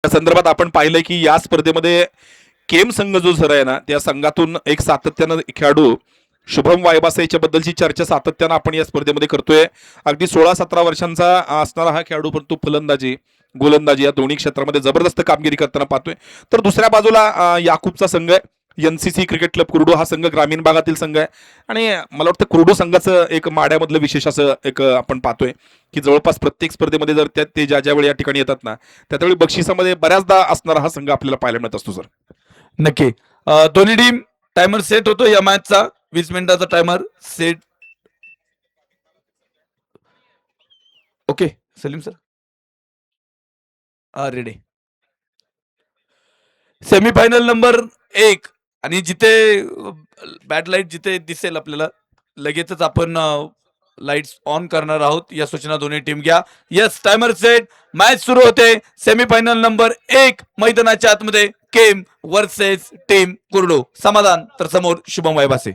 त्या संदर्भात आपण पाहिलंय की या स्पर्धेमध्ये केम संघ जो सर आहे ना त्या संघातून एक सातत्यानं खेळाडू शुभम वायबासे बद्दलची चर्चा सातत्यानं आपण या स्पर्धेमध्ये करतोय. अगदी 16-17 वर्षांचा असणारा हा खेळाडू, परंतु फलंदाजी गोलंदाजी या दोन्ही क्षेत्रामध्ये जबरदस्त कामगिरी करताना पाहतोय. तर दुसऱ्या बाजूला याकूबचा संघ आहे. एनसीसी क्रिकेट क्लब कुर्डू हा संघ ग्रामीण भागातील संघ आहे आणि मला वाटतं कुर्डू संघाचं एक माड्यामधलं विशेष असं एक आपण पाहतोय की जवळपास प्रत्येक स्पर्धेमध्ये जर ते ज्या ज्या वेळी या ठिकाणी येतात ना त्यावेळी बक्षिसामध्ये बऱ्याचदा असणारा हा संघ आपल्याला पाहायला मिळत असतो सर. नक्की. दोन्ही टीम टायमर सेट होतो या मॅचचा. 20 मिनिटाचा timer set. Okay Salim sir ready. Semifinal number 1 आणि जिथे बॅट लाईट जिथे दिसेल आपल्याला लगेचच आपण लाईट्स ऑन करणार आहोत. या सूचना दोन्ही टीम घ्या. Yes timer set. मॅच सुरू होते. सेमीफायनल नंबर 1 मैदानाच्या आतमध्ये केम वर्सेस टीम कुर्डू. समाधान तर समोर शुभम वायबासे.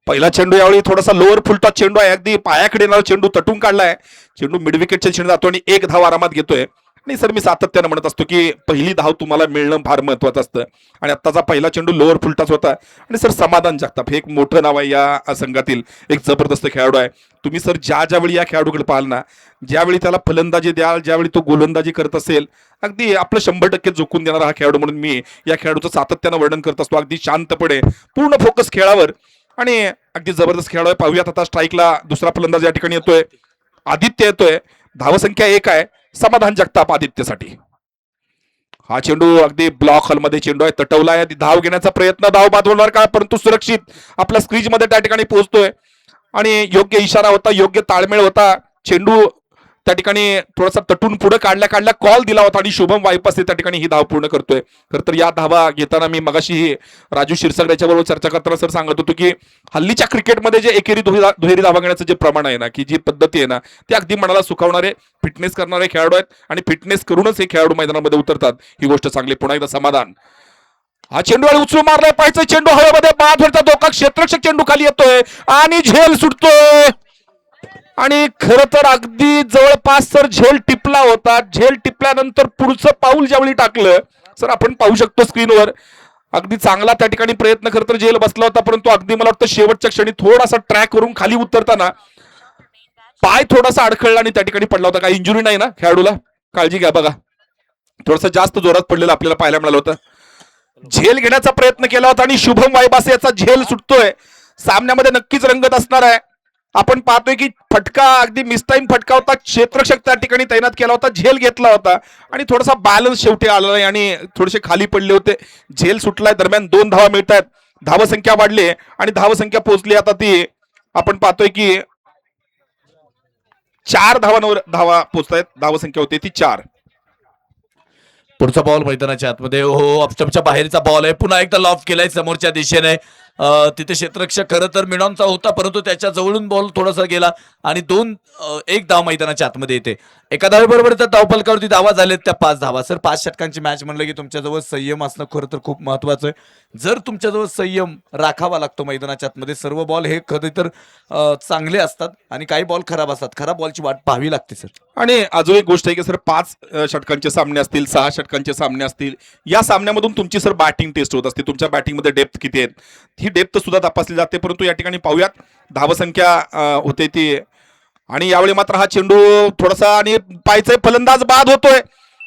पहिला चेंडू यावेळी थोडासा लोअर फुलटॉस चेंडू आहे. अगदी पायाकडे येणारा चेंडू तटून काढलाय. चेंडू मिड विकेटच्या चेंडू जातो आणि एक धाव आरामात घेतोय. नाही सर, मी सातत्यानं म्हणत असतो की पहिली धाव तुम्हाला मिळणं फार महत्वाचं असतं आणि आत्ताचा पहिला चेंडू लोअर फुलटॉस होता. आणि सर समाधान जगताप हे एक मोठं नाव आहे या संघातील, एक जबरदस्त खेळाडू आहे. तुम्ही सर ज्या ज्यावेळी या खेळाडूकडे पाहाल ना, ज्यावेळी त्याला फलंदाजी द्याल, ज्यावेळी तो गोलंदाजी करत असेल, अगदी आपलं 100% झोकून देणारा हा खेळाडू म्हणून मी या खेळाडूचं सातत्यानं वर्णन करत असतो. अगदी शांतपणे पूर्ण फोकस खेळावर आणि अगदी जबरदस्त खेळाडू आहे. पाहूयात आता स्ट्राईकला दुसरा फलंदाज या ठिकाणी येतोय. आदित्य येतोय. धावसंख्या 1 आहे. समाधान जगताप आदित्यसाठी. हा चेंडू अगदी ब्लॉक हॉलमध्ये चेंडू आहे, तटवला आहे. धाव घेण्याचा प्रयत्न, धाव बाद होणार का, परंतु सुरक्षित आपल्या स्क्रीजमध्ये त्या ठिकाणी पोहोचतोय आणि योग्य इशारा होता, योग्य ताळमेळ होता. चेंडू त्या ठिकाणी थोडासा तटून पुढे काढल्या काढल्या कॉल दिला होता आणि शुभम वायपासे त्या ठिकाणी ही धाव पूर्ण करतोय. खर तर या धावा घेताना मी मगाशी राजू क्षीरसागर याच्या बरोबर चर्चा करताना सर सांगत होतो की हल्लीच्या क्रिकेटमध्ये जे एकेरी दुहेरी धावा घेण्याचं जे प्रमाण आहे ना, की जी पद्धती आहे ना, ते अगदी मनाला सुखावणारे, फिटनेस करणारे खेळाडू आहेत आणि फिटनेस करूनच हे खेळाडू मैदानामध्ये उतरतात. ही गोष्ट चांगली. पुन्हा एकदा समाधान. हा चेंडू उचलून मारलाय. पाहिजे चेंडू हवेमध्ये बाद होता. धोका क्षेत्ररक्षक चेंडू खाली येतोय आणि झेल सुटतोय आणि खरं तर अगदी जवळपास सर झेल टिपला होता. झेल टिपल्यानंतर पुढचं पाऊल ज्यावेळी टाकलं सर, आपण पाहू शकतो स्क्रीनवर, अगदी चांगला त्या ठिकाणी प्रयत्न खरं तर झेल बसला होता, परंतु अगदी मला वाटतं शेवटच्या क्षणी थोडासा ट्रॅक करून खाली उतरताना पाय थोडासा अडखळला आणि त्या ठिकाणी पडला होता. काही इंजुरी नाही ना खेळाडूला? काळजी घ्या. बघा थोडासा जास्त जोरात पडलेला आपल्याला पाहायला मिळालं होतं. झेल घेण्याचा प्रयत्न केला होता आणि शुभम वायबासे याचा झेल सुटतोय. सामन्यामध्ये नक्कीच रंगत असणार आहे. आपण पाहतोय की फटका अगदी मिसटाईम फटका होता. क्षेत्ररक्षक त्या ठिकाणी तैनात केला होता, झेल घेतला होता आणि थोडासा बॅलन्स शेवटी आला नाही आणि थोडेसे खाली पडले होते. झेल सुटलाय. दरम्यान 2 धावा मिळत आहेत. धावसंख्या वाढली आणि धावसंख्या पोहोचली आता ती आपण पाहतोय की 4 धावांवर धावा पोहोचतायत. धावसंख्या होती ती 4. पुढचा बॉल मैदानाच्या आतमध्ये. हो ऑफस्टंपच्या बाहेरचा बॉल आहे. पुन्हा एकदा लॉफ केलाय समोरच्या दिशेने. तिथे क्षेत्ररक्षक खरं तर मिडॉनचा होता, परंतु त्याच्या जवळून बॉल थोडासा गेला आणि 1 धाव मैदानाच्या आतमध्ये येते. एका धावेबरोबर त्या धावफलकावरती धावा झालेत त्या 5 धावा. सर 5 षटकांची मॅच म्हणलं की तुमच्याजवळ संयम असणं खरं तर खूप महत्वाचं आहे. जर तुमच्याजवळ संयम राखावा लागतो मैदानाच्या आतमध्ये, सर्व बॉल हे खरं तर चांगले असतात आणि काही बॉल खराब असतात. खराब बॉलची वाट पाहावी लागते सर. आणि अजून एक गोष्ट आहे की सर 5 षटकांचे सामने असतील, 6 षटकांचे सामने असतील, या सामन्यामधून तुमची सर बॅटिंग टेस्ट होत असते. तुमच्या बॅटिंगमध्ये डेप्थ किती आहेत ही डेप्थ सुद्धा तपासली जाते. परंतु या ठिकाणी पाहूयात धावसंख्या होते ती आणि यावेळी मात्र हा चेंडू थोडासा आणि पायचा फलंदाज बाद होतोय.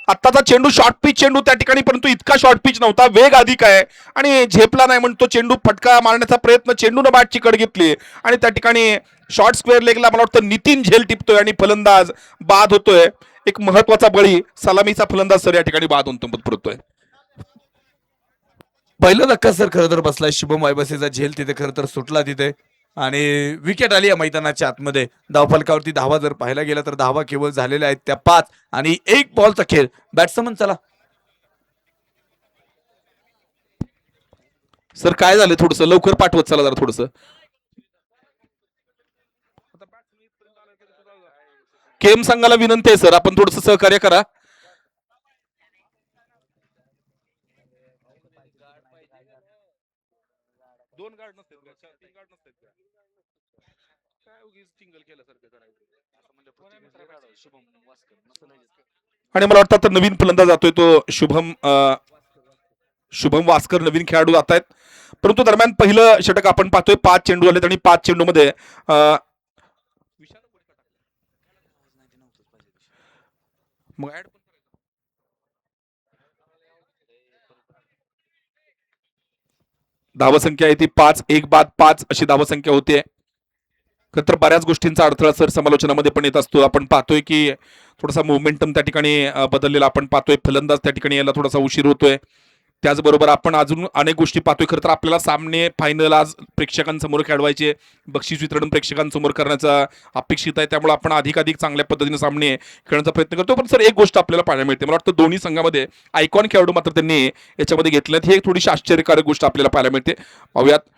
आत्ताचा चेंडू शॉर्ट पिच चेंडू त्या ठिकाणी, परंतु इतका शॉर्ट पिच नव्हता, वेग अधिक आहे आणि झेपला नाही म्हणतो चेंडू. फटका मारण्याचा प्रयत्न, चेंडूनं बॅटची कड घेतली आणि त्या ठिकाणी शॉर्ट स्क्वेअर लेगला मला वाटतं नितीन झेल टिपतोय आणि फलंदाज बाद होतोय. एक महत्वाचा बळी सलामीचा फलंदाज सर या ठिकाणी बाद होऊन पडतोय. पहिला धक्का सर खरं तर बसलाय. शुभम वायबासेचा झेल तिथे खरं तर सुटला तिथे आणि विकेट आली या मैदानाच्या आतमध्ये. धावफलकावरती धावा जर पाहायला गेला तर धावा केवळ झालेल्या आहेत त्या 5 आणि 1 बॉलचा खेळ. बॅट्समन चला. सर काय झालं, थोडस लवकर पाठवत चला जरा थोडस. केम संघाला विनंती आहे सर, आपण थोडस सहकार्य करा. दोन गार्ड नसतात का? 3 गार्ड नसतात का? काय उगीच टिंगल केल्यासारखं करायचं. असं म्हणजे शुभम वास्कर नसं नाही. आणि मला वाटतं आता नवीन फलंदाज जातोय तो शुभम वास्कर नवीन खेळाडू जात आहेत. परंतु दरम्यान पहिलं षटक आपण पाहतोय 5 चेंडू आलेत आणि 5 चेंडूमध्ये धावसंख्या आहे ती 5, 1 बाद 5 अशी धावसंख्या होते. खरं तर बऱ्याच गोष्टींचा अडथळा सर समालोचनामध्ये पण येत असतो. आपण पाहतोय की थोडासा मोमेंटम त्या ठिकाणी बदललेला आपण पाहतोय. फलंदाज त्या ठिकाणी यायला थोडासा उशीर होतोय. त्याचबरोबर आपण अजून अनेक गोष्टी पाहतोय. खरं तर आपल्याला सामने फायनल आज प्रेक्षकांसमोर खेळवायचे, बक्षीस वितरण प्रेक्षकांसमोर करण्याचा अपेक्षित आहे. त्यामुळे आपण अधिकाधिक चांगल्या पद्धतीने सामने खेळण्याचा प्रयत्न करतो. पण सर एक गोष्ट आपल्याला पाहायला मिळते, मला वाटतं दोन्ही संघामध्ये आयकॉन खेळाडू मात्र त्यांनी याच्यामध्ये घेतलेत. ही एक थोडीशी आश्चर्यकारक गोष्ट आपल्याला पाहायला मिळते. पाहूयात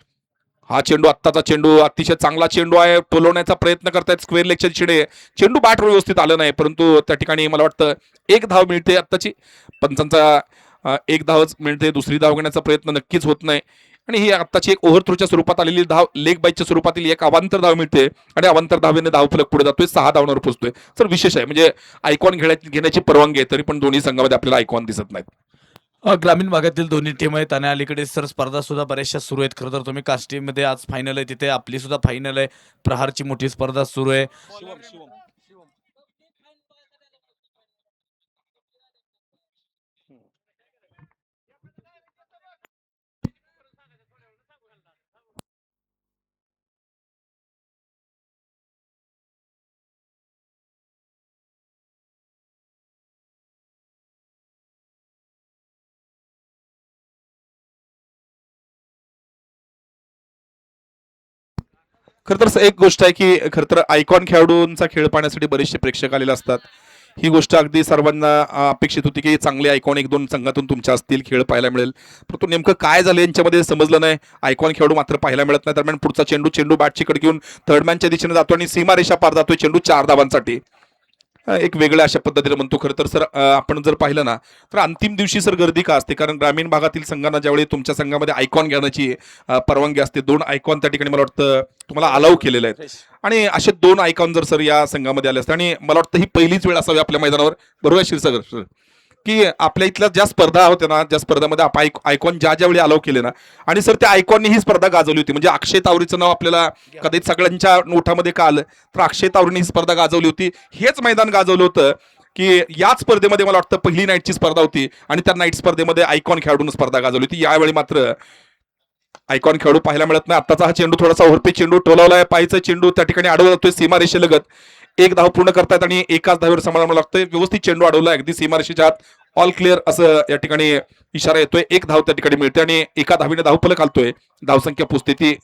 हा चेंडू, आत्ताचा चेंडू अतिशय चांगला चेंडू आहे. टोलवण्याचा प्रयत्न करतायत स्क्वेअर लेगच्या दिशेने. चेंडू बॅटवर व्यवस्थित आलं नाही, परंतु त्या ठिकाणी मला वाटतं एक धाव मिळते आत्ताची. पंचांचा एक धावच मिळते, दुसरी धाव घेण्याचा प्रयत्न नक्कीच होत नाही. आणि ही आत्ताची एक ओव्हर थ्रोच्या स्वरूपात आलेली धाव, लेग बाईच्या स्वरूपातील एक अवांतर धाव मिळते आणि अवांतर धावेने धावफलक पुढे जातोय, 6 धावांवर पोहोचतोय. सर विशेष आहे, म्हणजे आयकॉन घेण्याची परवानगी आहे, तरी पण दोन्ही संघामध्ये आपल्याला आयकॉन दिसत नाहीत. ग्रामीण भागातील दोन्ही टीम आहेत आणि अलीकडे सर स्पर्धा सुद्धा बऱ्याचशा सुरू आहेत. खरं तर तुम्ही काष्टीमध्ये आज फायनल आहे, तिथे आपली सुद्धा फायनल आहे. प्रहारची मोठी स्पर्धा सुरू आहे. खरं तर एक गोष्ट आहे की खरं तर आयकॉन खेळाडूंचा खेळ पाहण्यासाठी बरेचसे प्रेक्षक आलेले असतात. ही गोष्ट अगदी सर्वांना अपेक्षित होती की चांगले आयकॉन 1-2 संघातून तुमच्या असतील, खेळ पाहायला मिळेल. परंतु नेमकं काय झालं यांच्यामध्ये समजलं नाही. आयकॉन खेळाडू मात्र पाहायला मिळत नाही. दरम्यान पुढचा चेंडू बॅटची कडे घेऊन थर्डमॅनच्या दिशेने जातो आणि सीमारेषा पार जातोय. चेंडू 4 धावांसाठी. एक वेगळ्या अशा पद्धतीने म्हणतो. खरं तर सर आपण जर पाहिलं ना, तर अंतिम दिवशी सर गर्दी का असते, कारण ग्रामीण भागातील संघांना ज्यावेळी तुमच्या संघामध्ये आयकॉन घेण्याची परवानगी असते, 2 आयकॉन त्या ठिकाणी मला वाटतं तुम्हाला अलाउ केलेले आहेत. आणि असे 2 आयकॉन जर सर या संघामध्ये आले असते, आणि मला वाटतं ही पहिलीच वेळ असावी आपल्या मैदानावर, बरोबर आहे शिरसागर सर, की आपल्या इथल्या ज्या स्पर्धा होत्या ना, ज्या स्पर्धेमध्ये आयकॉन ज्यावेळी अलाव केले ना, आणि सर त्या आयकॉननी ही स्पर्धा गाजवली होती. म्हणजे अक्षय तावरीचं नाव आपल्याला कदाचित सगळ्यांच्या नोटामध्ये का आलं, तर अक्षय तावरीने ही स्पर्धा गाजवली होती. हेच मैदान गाजवलं होतं की याच स्पर्धेमध्ये मला वाटतं पहिली नाईटची स्पर्धा होती आणि त्या नाईट स्पर्धेमध्ये आयकॉन खेळाडून स्पर्धा गाजवली होती. यावेळी मात्र आयकॉन खेळाडू पाहायला मिळत नाही. आत्ताचा हा चेंडू थोडासा ओव्हरपिच चेंडू टोलावलाय, पायचा चेंडू त्या ठिकाणी अडवला जातोय सीमारेषेलगत. एक धाव पूर्ण करतायत आणि एकाच धावेवर सांभाळावं लागतंय. व्यवस्थित चेंडू अडवला अगदी सीमारेषेच्या आत. ऑल क्लिअर असं या ठिकाणी इशारा येतोय. एक धाव त्या ठिकाणी मिळते आणि एका धावीने धावफलक आलतोय. धावसंख्या पोचते ती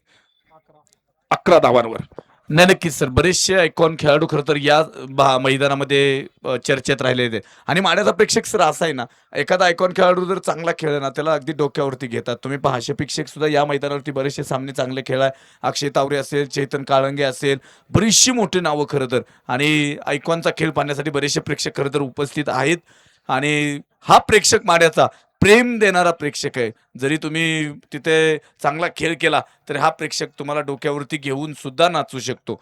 11 धावांवर. नाही, नक्कीच सर. बरेचसे आयकॉन खेळाडू खरं तर या मैदानामध्ये चर्चेत राहिले आहेत. आणि माड्याचा प्रेक्षक सर असा आहे ना, एखादा आयकॉन खेळाडू जर चांगला खेळला ना, त्याला अगदी डोक्यावरती घेतात. तुम्ही पहा, प्रेक्षक सुद्धा या मैदानावरती बरेचसे सामने चांगले खेळाय. अक्षय तावरे असेल, चेतन काळंगे असेल, बरीचशी मोठी नावं खरं तर. आणि आयकॉनचा खेळ पाहण्यासाठी बरेचसे प्रेक्षक खरं तर उपस्थित आहेत. आणि हा प्रेक्षक माड्याचा प्रेम देणारा प्रेक्षक आहे. जरी तुम्ही तिथे चांगला खेळ केला तरी हा प्रेक्षक तुम्हाला डोक्यावरती घेऊन सुद्धा नाचू शकतो.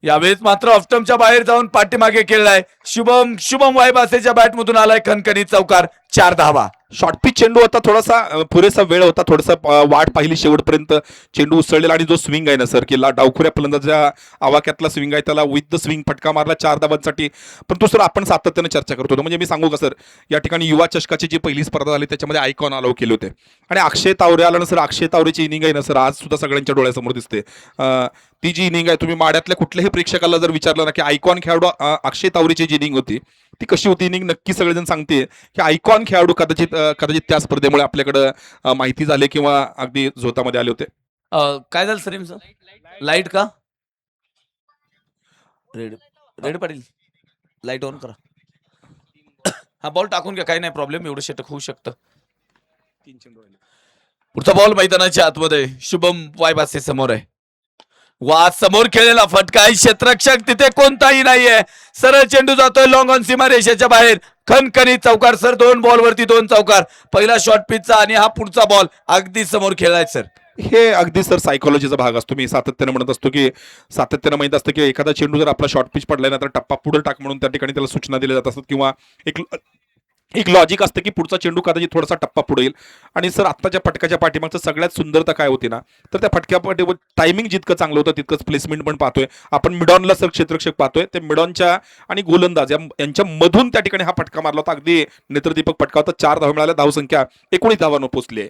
यावेळेस मात्र ऑफस्टंपच्या बाहेर जाऊन पाठीमागे खेळलाय शुभम वायबासेच्या बॅटमधून आलाय खणखणीत चौकार, 4 धावा. शॉर्ट पिच चेंडू होता, थोडासा पुरेसा वेळ होता, थोडासा वाट पाहिली शेवटपर्यंत. चेंडू उसळलेला आणि जो स्विंग आहे ना सर, की डावखुऱ्या फलंदाजा आवाक्यातला स्विंग आहे, त्याला विथ द स्विंग फटका मारला 4 धावांसाठी. परंतु सर आपण सातत्याने चर्चा करतो, म्हणजे मी सांगू का सर, या ठिकाणी युवा चषकाची जी पहिली स्पर्धा झाली त्याच्यामध्ये आयकॉन अलाव केले होते आणि अक्षय तावरे आला ना सर. अक्षय तावरेची इनिंग आहे ना सर, आज सुद्धा सगळ्यांच्या डोळ्यासमोर दिसते. ती जी इनिंग आहे, तुम्ही माड्यातल्या कुठल्याही प्रेक्षकाला जर विचारलं ना की आयकॉन खेळाडू अक्षय तावरेची जी इनिंग होती ती कशी होती इनिंग, नक्की सगळेजण सांगते की आयकॉन खेळाडू कदाचित त्या स्पर्धेमुळे आपल्याकडं माहिती झाले किंवा अगदी झोतामध्ये आले होते. काय झालं सर सर? लाईट का red red Patil, light on करा. हा बॉल टाकून घ्या, काही नाही प्रॉब्लेम, एवढं षटक होऊ शकतं. पुढचा बॉल मैदानाच्या आतमध्ये शुभम वायबासे समोर आहे. वा, समोर खेळलेला फटका आहे, क्षेत्ररक्षक तिथे कोणताही नाहीये. सरळ चेंडू जातोय लॉंग ऑन सीमा रेषेच्या बाहेर, खणखणीत चौकार सर. 2 बॉल वरती 2 चौकार. पहिला शॉर्ट पिचचा आणि हा पुढचा बॉल अगदी समोर खेळलाय सर. हे अगदी सर सायकोलॉजीचा भाग असतो. मी सातत्यानं म्हणत असतो की सातत्यानं माहीत असतं की एखादा चेंडू जर आपला शॉर्ट पिच पडलाय ना तर टप्पा पुढे टाक म्हणून त्या ठिकाणी त्याला सूचना दिल्या जात असतात किंवा एक एक लॉजिक असतं की पुढचा चेंडू कदाचित थोडासा टप्पा पुढे येईल. आणि सर आत्ताच्या फटकाच्या पाठीमागचं सगळ्यात सुंदरता काय होती ना, तर त्या फटक्या पाठीवर टायमिंग जितकं चांगलं होतं तितकंच प्लेसमेंट पण पाहतोय आपण. मिडॉनला सर क्षेत्ररक्षक पाहतोय, ते मिडॉनच्या आणि गोलंदाज यांच्या मधून त्या ठिकाणी हा फटका मारला होता. अगदी नेत्रदीपक फटका होता. 4 धावा मिळाल्या, धावसंख्या 19 धावांवर पोहोचली आहे.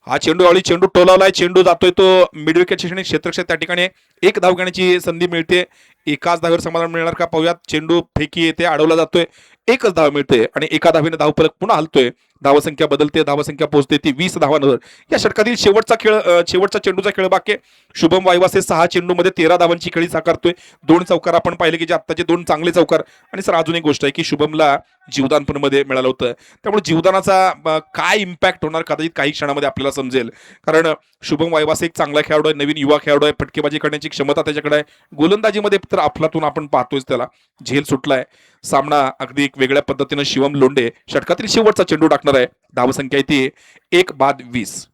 हा चेंडू यावेळी चेंडू टोलावलाय, चेंडू जातोय तो मिड विकेटच्या क्षणी क्षेत्ररक्षक त्या ठिकाणी एक धाव घेण्याची संधी मिळते. एकाच धावेवर समाधान मिळणार का पाहूयात. चेंडू फेकी येते, अडवला जातोय, एकच धाव मिळते आणि एका धावेने धावफलक पुन्हा हलतोय. धावसंख्या बदलते, धावसंख्या पोहोचते ती 20 धावांवर. या षटकातील शेवटचा चेंडूचा खेळ बाकी आहे. शुभम वायवासे 6 चेंडूमध्ये 13 धावांची खेळी साकारतोय. 2 चौकार आपण पाहिले की जे आत्ताचे 2 चांगले चौकार. आणि सर अजून एक गोष्ट आहे की शुभमला जीवदान पण मध्ये मिळालं होतं, त्यामुळे जीवदानाचा काय इम्पॅक्ट होणार कदाचित काही क्षणामध्ये आपल्याला समजेल. कारण शुभम वायवासे एक चांगला खेळाडू आहे, नवीन युवा खेळाडू आहे, फटकेबाजी करण्याची क्षमता त्याच्याकडे आहे. गोलंदाजीमध्ये तर अफलातून आपण पाहतोय त्याला झेल सुटलाय. सामना अगदी एक वेगळ्या पद्धतीनं शिवम लोंढे षटकातील शेवटचा चेंडू टाकणार आहे. धावसंख्या येते 1/20.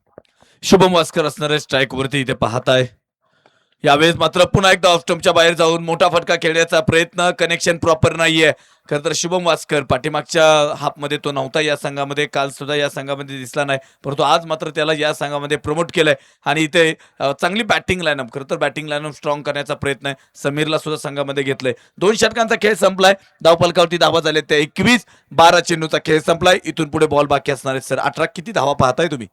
शुभम वास्कर असणारे स्ट्राईक वरती इथे पाहताय. यावेळेस मात्र पुन्हा एकदा ऑफ स्टंपच्या बाहेर जाऊन मोठा फटका खेळण्याचा प्रयत्न, कनेक्शन प्रॉपर नाहीये. खरं तर शुभम वास्कर पाठीमागच्या हाफमध्ये तो नव्हता या संघामध्ये, काल सुद्धा या संघामध्ये दिसला नाही, परंतु आज मात्र त्याला या संघामध्ये प्रमोट केलंय. आणि इथे चांगली बॅटिंग लाईनअप, खरं तर बॅटिंग लाईनअप स्ट्रॉंग करण्याचा प्रयत्न आहे. समीरला सुद्धा संघामध्ये घेतलंय. 2 षटकांचा खेळ संपलाय, धावफलकावरती धावा झाले त्या 21. 12 चेंडूचा खेळ संपलाय. इथून पुढे बॉल बाकी असणार आहेत. सर 18 किती धावा पाहताय तुम्ही?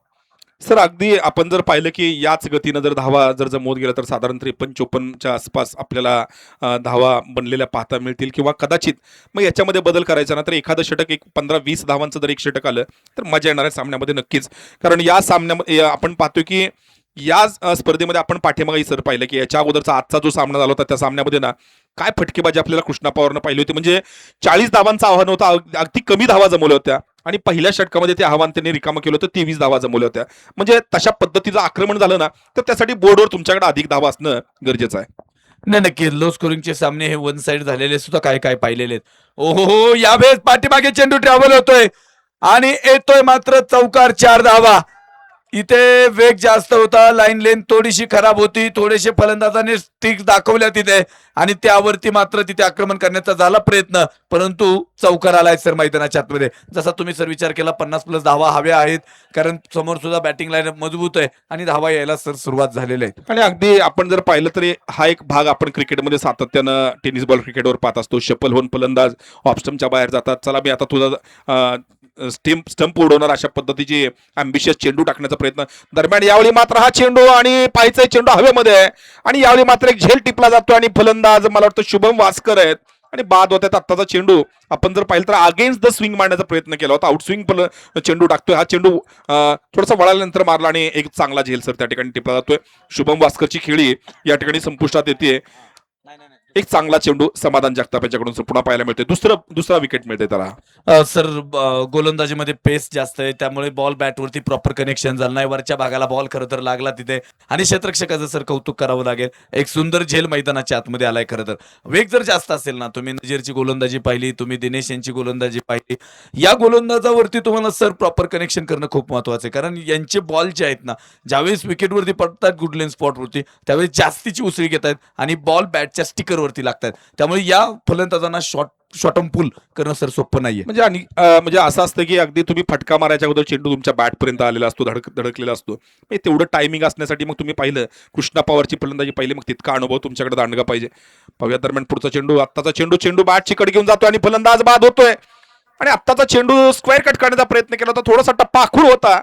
सर अगदी आपण जर पाहिलं की याच गतीनं जर धावा जर जमवत गेलं तर साधारण 53-54च्या आसपास आपल्याला धावा बनलेल्या पाहता मिळतील किंवा कदाचित मग याच्यामध्ये बदल करायचा ना तर एखादं षटक एक 15-20 धावांचं जर एक षटक आलं तर मजा येणार आहे सामन्यामध्ये नक्कीच. कारण या सामन्यामध्ये आपण पाहतो की या स्पर्धेमध्ये आपण पाठीमागे सर पाहिलं की याच्या अगोदरचा आजचा जो सामना झाला होता त्या सामन्यामध्ये ना काय फटकेबाजी आपल्याला कृष्णा पवारनं पाहिली होती. म्हणजे 40 धावांचं आव्हान होतं, अगदी कमी धावा जमवल्या होत्या आणि पहिल्या षटकामध्ये ते आव्हान त्यांनी रिकामं केलं होतं, 23 धावा जमवल्या होत्या. म्हणजे तशा पद्धतीचं आक्रमण झालं ना तर त्यासाठी बोर्डवर तुमच्याकडे अधिक धावा असणं गरजेचं आहे. नाही, नक्की लो स्कोरिंगचे सामने हे वन साइड झालेले सुद्धा काय काय पाहिलेले आहेत. ओहो, यावेळेस पाठीमागे चेंडू ट्रॅव्हल होतोय आणि येतोय मात्र चौकार, 4 धावा. इथे वेग जास्त होता, लाईन लेंथ थोडीशी खराब होती, थोडेसे फलंदाजांनी स्टिक दाखवल्या तिथे आणि त्यावरती मात्र तिथे आक्रमण करण्याचा झाला प्रयत्न, परंतु चौकार आलाय सर मैदानाच्या आतमध्ये. जसा तुम्ही सर विचार केला 50+ धावा हव्या आहेत, कारण समोर सुद्धा बॅटिंग लाईन मजबूत आहे आणि धावा यायला सर सुरुवात झालेली आहे. आणि अगदी आपण जर पाहिलं तरी हा एक भाग आपण क्रिकेटमध्ये सातत्यानं टेनिस बॉल क्रिकेटवर पाहत असतो. शफल होऊन फलंदाज ऑफस्टमच्या बाहेर जातात, चला मी आता तुझा स्टंप उडवणार अशा पद्धतीची अँबिशियस चेंडू टाकण्याचा प्रयत्न. दरम्यान यावेळी मात्र हा चेंडू आणि पायचा चेंडू हवेमध्ये आहे आणि यावेळी मात्र एक झेल टिपला जातो आणि फलंदाज मला वाटतं शुभम वास्कर आहेत आणि बाद होत्यात. आत्ताचा चेंडू आपण जर पाहिलं तर अगेन्स्ट द स्विंग मारण्याचा प्रयत्न केला होता, आउटस्विंग चेंडू टाकतोय. हा चेंडू थोडासा वळाल्यानंतर मारला आणि एक चांगला झेल सर त्या ठिकाणी टिपला जातोय. शुभम वास्करची खेळी या ठिकाणी संपुष्टात येते. एक चांगला चेंडू समाधान जगताप याच्याकडून पुन्हा पाहायला मिळते. दुसरा विकेट मिळते त्याला. सर गोलंदाजीमध्ये पेस जास्त आहे, त्यामुळे बॉल बॅटवरती प्रॉपर कनेक्शन झालं नाही. वरच्या भागाला बॉल खरं तर लागला तिथे आणि क्षेत्ररक्षकाचं सर कौतुक करावं लागेल. एक सुंदर झेल मैदानाच्या आतमध्ये आलाय. खरं तर वेग जर जास्त असेल ना, तुम्ही नजीरची गोलंदाजी पाहिली, तुम्ही दिनेश यांची गोलंदाजी पाहिली, या गोलंदाजावरती तुम्हाला सर प्रॉपर कनेक्शन करणं खूप महत्वाचं आहे. कारण यांचे बॉल जे आहेत ना, ज्यावेळेस विकेटवरती पडतात गुड लेन स्पॉटवरती, त्यावेळेस जास्तीची उसळी घेत आहेत आणि बॉल बॅटच्या स्टिकर वरती लागतात. त्यामुळे या फलंदाजांना शॉर्टम पुल करणं सर सोपं नाहीये. म्हणजे असं असतं की अगदी तुम्ही फटका मारायच्या अगोदर चेंडू तुमच्या बॅट पर्यंत आलेला असतो, धडकलेला असतो. तेवढं टायमिंग असण्यासाठी मग तुम्ही पाहिलं कृष्णा पवारची फलंदाजी पाहिली, मग तितका अनुभव तुमच्याकडे दांडगा पाहिजे. पाहूया दरम्यान पुढचा चेंडू, आत्ताचा चेंडू बॅटची कड घेऊन जातोय आणि फलंदाज बाद होतोय. आणि आत्ताचा चेंडू स्क्वेअर कट करण्याचा प्रयत्न केला होता, थोडासा टप्पा आखूड होता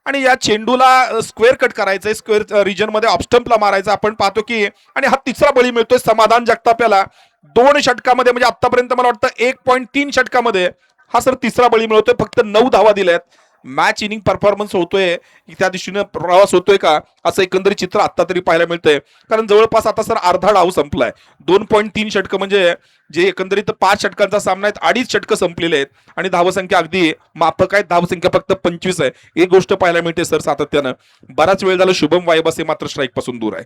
आणि या चेंडूला स्क्वेअर कट करायचंय, स्क्वेअर रिजन मध्ये ऑफस्टंपला मारायचा आपण पाहतो की. आणि हा तिसरा बळी मिळतोय समाधान जगताप याला. 2 षटकामध्ये म्हणजे आतापर्यंत मला वाटतं 1.3 षटकामध्ये हा सर तिसरा बळी मिळतोय. फक्त 9 धावा दिल्यात. मॅच इनिंग परफॉर्मन्स होतोय, त्या दिशेनं प्रवास होतोय का असं एकंदरीत चित्र आता तरी पाहायला मिळतंय. कारण जवळपास आता सर अर्धा डाव संपलाय. 2.3 षटकं म्हणजे जे एकंदरीत 5 षटकांचा सामना आहेत, 2.5 षटकं संपलेले आहेत आणि धावसंख्या अगदी माफक आहे. धावसंख्या फक्त 25 आहे. एक गोष्ट पाहायला मिळते सर सातत्यानं. बराच वेळ झाला शुभम वायबसे मात्र स्ट्राईक पासून दूर आहे.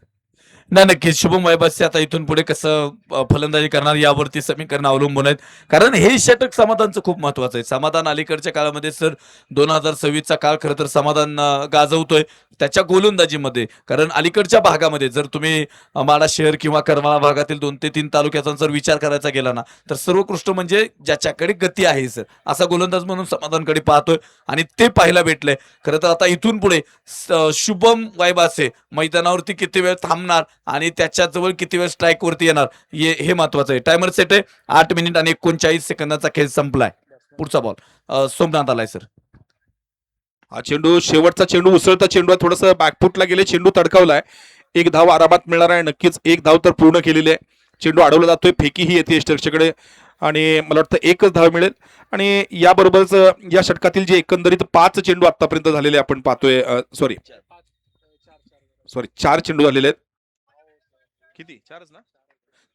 नाही, नक्कीच शुभम वैभवचे आता इथून पुढे कसं फलंदाजी करणार यावरती समीकरण अवलंबून आहेत. कारण हे षटक समाधानचं खूप महत्वाचं आहे. समाधान अलीकडच्या काळामध्ये सर 2026चा काळ खरं तर समाधान गाजवतोय त्याच्या गोलंदाजीमध्ये. कारण अलीकडच्या भागामध्ये जर तुम्ही माढा शहर किंवा करमाळा भागातील 2 ते 3 तालुक्याचा जर विचार करायचा गेला ना, तर सर्वोत्कृष्ट म्हणजे ज्याच्याकडे गती आहे सर, असा गोलंदाज म्हणून समाधानकडे पाहतोय आणि ते पाहायला भेटलंय. खरं तर आता इथून पुढे शुभम वैभवचे मैदानावरती किती वेळ थांबणार आणि त्याच्याजवळ किती वेळ स्ट्राईक वरती येणार हे महत्वाचं आहे. टायमर सेट आहे 8 मिनिट आणि 39 सेकंदाचा खेळ संपलाय. पुढचा बॉल सोमनाथ आलाय सर. हा चेंडू शेवटचा चेंडू उसळता चेंडू आहे, थोडंसं बॅकफुटला गेले, चेंडू तडकावलाय. एक धाव आरामात मिळणार आहे, नक्कीच एक धाव तर पूर्ण केलेली आहे. चेंडू अडवला जातोय, फेकीही येते स्टर्चकडे आणि मला वाटतं एकच धाव मिळेल. आणि याबरोबरच या षटकातील जे एकंदरीत 5 चेंडू आतापर्यंत झालेले आपण पाहतोय, सॉरी 4 चेंडू झालेले आहेत. किती 4च ना,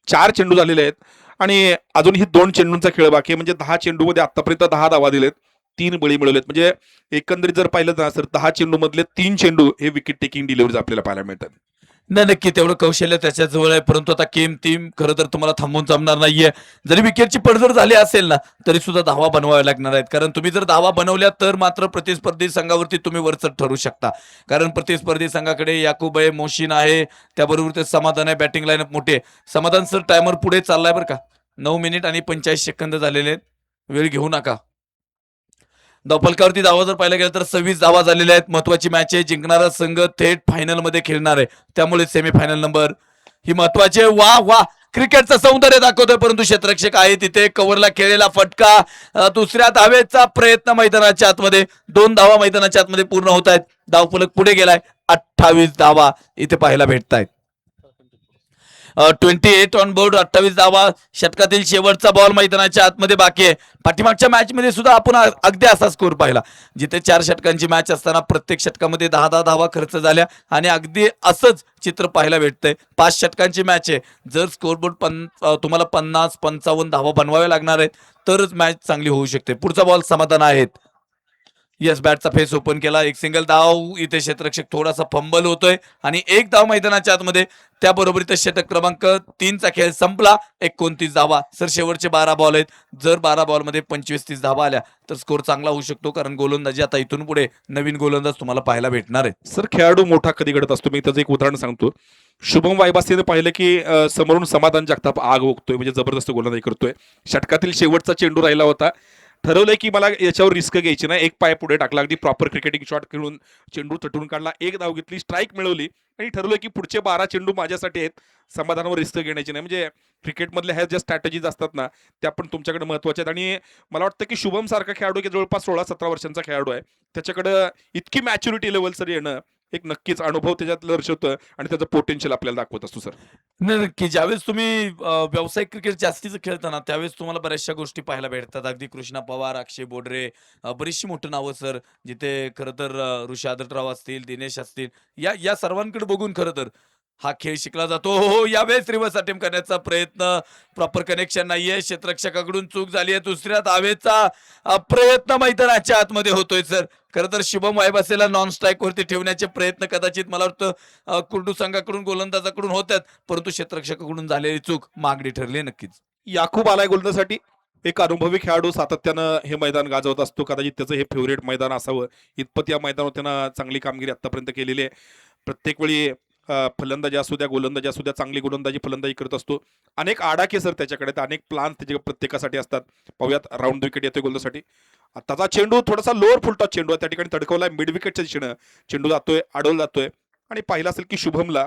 4 चेंडू झालेले आहेत आणि अजूनही 2 चेंडूंचा खेळ बाकी आहे. म्हणजे 10 चेंडूमध्ये आतापर्यंत 10 धावा दिलेत, 3 बळी मिळवलेत. म्हणजे एकंदरीत जर पाहिलं ना सर, 10 चेंडू मधले 3 चेंडू हे विकेट टेकिंग डिलिव्हरीज आपल्याला पाहायला मिळतात. नाही, नक्की तेवढं कौशल्य त्याच्याजवळ आहे, परंतु आता गेम टीम खरं तर तुम्हाला थांबवून जमणार नाहीये. जरी विकेटची पडझड झाली असेल ना, तरी सुद्धा धावा बनवाव्या लागणार आहेत. कारण तुम्ही जर धावा बनवल्या तर मात्र प्रतिस्पर्धी संघावरती तुम्ही वरचढ ठरू शकता. कारण प्रतिस्पर्धी संघाकडे याकूब आहे, मोशीन आहे, त्याबरोबर ते समाधान आहे, बॅटिंग लाईनअप मोठी आहे. समाधान सर टायमर पुढे चाललाय बरं का. 9 मिनिट आणि 45 सेकंद झालेले आहेत. वेळ घेऊ नका. धावफलकावरती धावा जर पाहिला गेला तर 26 धावा झालेल्या आहेत. महत्वाची मॅच आहे. जिंकणारा संघ थेट फायनल मध्ये खेळणार आहे, त्यामुळे सेमीफायनल नंबर ही महत्वाची आहे. वा वा, क्रिकेटचं सौंदर्य दाखवतोय, परंतु क्षेत्ररक्षक आहे तिथे. कव्हरला खेळलेला फटका, दुसऱ्या धावेचा प्रयत्न मैदानाच्या आतमध्ये. 2 धावा मैदानाच्या आतमध्ये पूर्ण होत आहेत. धावफलक पुढे गेलाय. 28 धावा इथे पाहायला भेटत आहेत. 28 ऑन बोर्ड, 28 धावा. षटकातील शेवटचा बॉल मैदानाच्या आतमध्ये बाकी आहे. पाठीमागच्या मॅच मध्ये सुद्धा आपण अगदी असा स्कोर पाहिला, जिथे 4 षटकांची मॅच असताना प्रत्येक षटकामध्ये 10-10 धावा खर्च झाल्या आणि अगदी असंच चित्र पाहायला भेटतंय. 5 षटकांची मॅच आहे. जर स्कोरबोर्ड तुम्हाला 50-55 धावा बनवाव्या लागणार आहेत तरच मॅच चांगली होऊ शकते. पुढचा बॉल समाधान आहेत. यस, बॅटचा फेस ओपन केला. एक सिंगल धाव. इथे क्षेत्ररक्षक थोडासा फंबल होतोय आणि एक धाव मैदानाच्या आतमध्ये. त्याबरोबर इथे षटक क्रमांक 3चा खेळ संपला. 29 धावा. सर शेवटचे 12 बॉल आहेत. जर 12 बॉल मध्ये 25-30 धावा आल्या तर स्कोर चांगला होऊ शकतो. कारण गोलंदाजी आता इथून पुढे नवीन गोलंदाज तुम्हाला पाहायला भेटणार आहे. सर खेळाडू मोठा कधी घडत असतो. मी त्याचं एक उदाहरण सांगतो. शुभम वैभवने पाहिलं की समोरून समाधान जगताप आग ओकतोय, म्हणजे जबरदस्त गोलंदाजी करतोय. षटकातील शेवटचा चेंडू राहिला होता. ठरवलंय की मला याच्यावर रिस्क घ्यायची नाही. एक पाय पुढे टाकला, अगदी प्रॉपर क्रिकेटिंग शॉट खेळून चेंडू तटून काढला, एक धाव घेतली, स्ट्राईक मिळवली आणि ठरवलं की पुढचे 12 चेंडू माझ्यासाठी आहेत. समाधानावर रिस्क घेण्याची नाही. म्हणजे क्रिकेटमधल्या ह्या ज्या स्ट्रॅटेजीज असतात ना, त्या पण तुमच्याकडे महत्वाच्या आहेत. आणि मला वाटतं की शुभम सारखा खेळाडू, की जवळपास 16-17 वर्षांचा खेळाडू आहे, त्याच्याकडं इतकी मॅच्युरिटी लेवल सर येणं एक नक्कीच अनुभव त्याच्यात दर्शवतं आणि त्याचं पोटेन्शियल आपल्याला दाखवत असतो सर. नाही, नक्की ज्यावेळेस तुम्ही व्यावसायिक क्रिकेट जास्तीचं खेळताना त्यावेळेस तुम्हाला बऱ्याचशा गोष्टी पाहायला भेटतात. अगदी कृष्णा पवार, अक्षय बोडरे, बरीचशी मोठी नावं सर, जिथे खरं तर ऋषी आदरराव असतील, दिनेश असतील, या या सर्वांकडे बघून खरं तर हा खेळ शिकला जातो. हो हो, यावेळेस रिव्हर्स अटेम्प्ट करण्याचा प्रयत्न, प्रॉपर कनेक्शन नाहीये, क्षेत्ररक्षकाकडून चूक झाली आहे. दुसऱ्या धावेचा प्रयत्न मैदानाच्या आतमध्ये होतोय सर. खरं तर शुभम वैभवला नॉन स्ट्राईक वरती ठेवण्याचे प्रयत्न कदाचित मला वाटतं कुर्डू संघाकडून, गोलंदाजाकडून होतात, परंतु क्षेत्ररक्षकाकडून झालेली चूक मागणी ठरली नक्कीच. याकूब आलाय गोलंदाजसाठी. एक अनुभवी खेळाडू सातत्यानं हे मैदान गाजवत असतो. कदाचित त्याचं हे फेवरेट मैदान असावं, इतपत या मैदानावर त्यानं चांगली कामगिरी आतापर्यंत केलेली आहे. प्रत्येक वेळी फलंदाजी असू द्या, गोलंदाजी असू द्या, चांगली गोलंदाजी फलंदाजी करत असतो. अनेक आडाखे सर त्याच्याकडे, अनेक प्लान त्याच्या प्रत्येकासाठी असतात. पाहूयात, राऊंड विकेट येतोय गोलंदाजसाठी. आताचा चेंडू थोडासा लोअर फुलटॉस चेंडू आहे, त्या ठिकाणी तडकवलाय मिड विकेटच्या दिशेनं. चेंडू जातोय, अडवला जातोय आणि पाहिलं असेल की शुभमला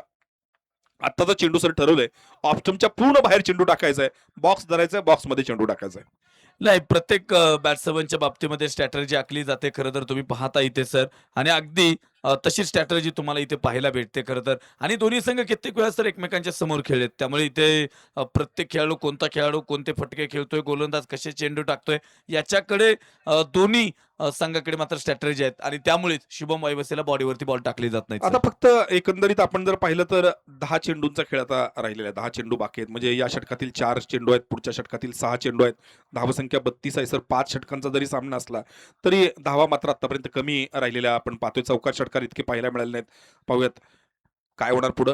आत्ताचा चेंडू सर ठरवलंय ऑफ स्टंपच्या पूर्ण बाहेर चेंडू टाकायचा आहे, बॉक्स धरायचा आहे, बॉक्समध्ये चेंडू टाकायचा आहे. नाही, प्रत्येक बॅट्समनच्या बाबतीमध्ये स्ट्रॅटर्जी आखली जाते खरं तर, तुम्ही पाहता इथे सर. आणि अगदी तशी स्ट्रॅटर्जी तुम्हाला इथे पाहायला भेटते खरं तर. आणि दोन्ही संघ कित्येक वेळा सर एकमेकांच्या समोर खेळलेत, त्यामुळे इथे प्रत्येक खेळाडू, कोणता खेळाडू कोणते फटके खेळतोय, गोलंदाज कसे चेंडू टाकतोय, याच्याकडे दोन्ही संघाकडे मात्र स्ट्रॅटर्जी आहेत आणि त्यामुळेच शुभम वैभवला बॉडीवरती बॉल टाकले जात नाहीत आता सर. फक्त एकंदरीत आपण जर पाहिलं तर 10 चेंडूंचा खेळ आता राहिलेला आहे. 10 चेंडू बाकी आहेत. म्हणजे या षटकातील 4 चेंडू आहेत, पुढच्या षटकातील 6 चेंडू आहेत. धावसंख्या 32 आहे सर. 5 षटकांचा जरी सामना असला तरी धावा मात्र आतापर्यंत कमी राहिलेल्या आपण पाहतोय. चौकार षटकार इतके पाहायला मिळाले नाहीत. पाहूयात काय होणार पुढं.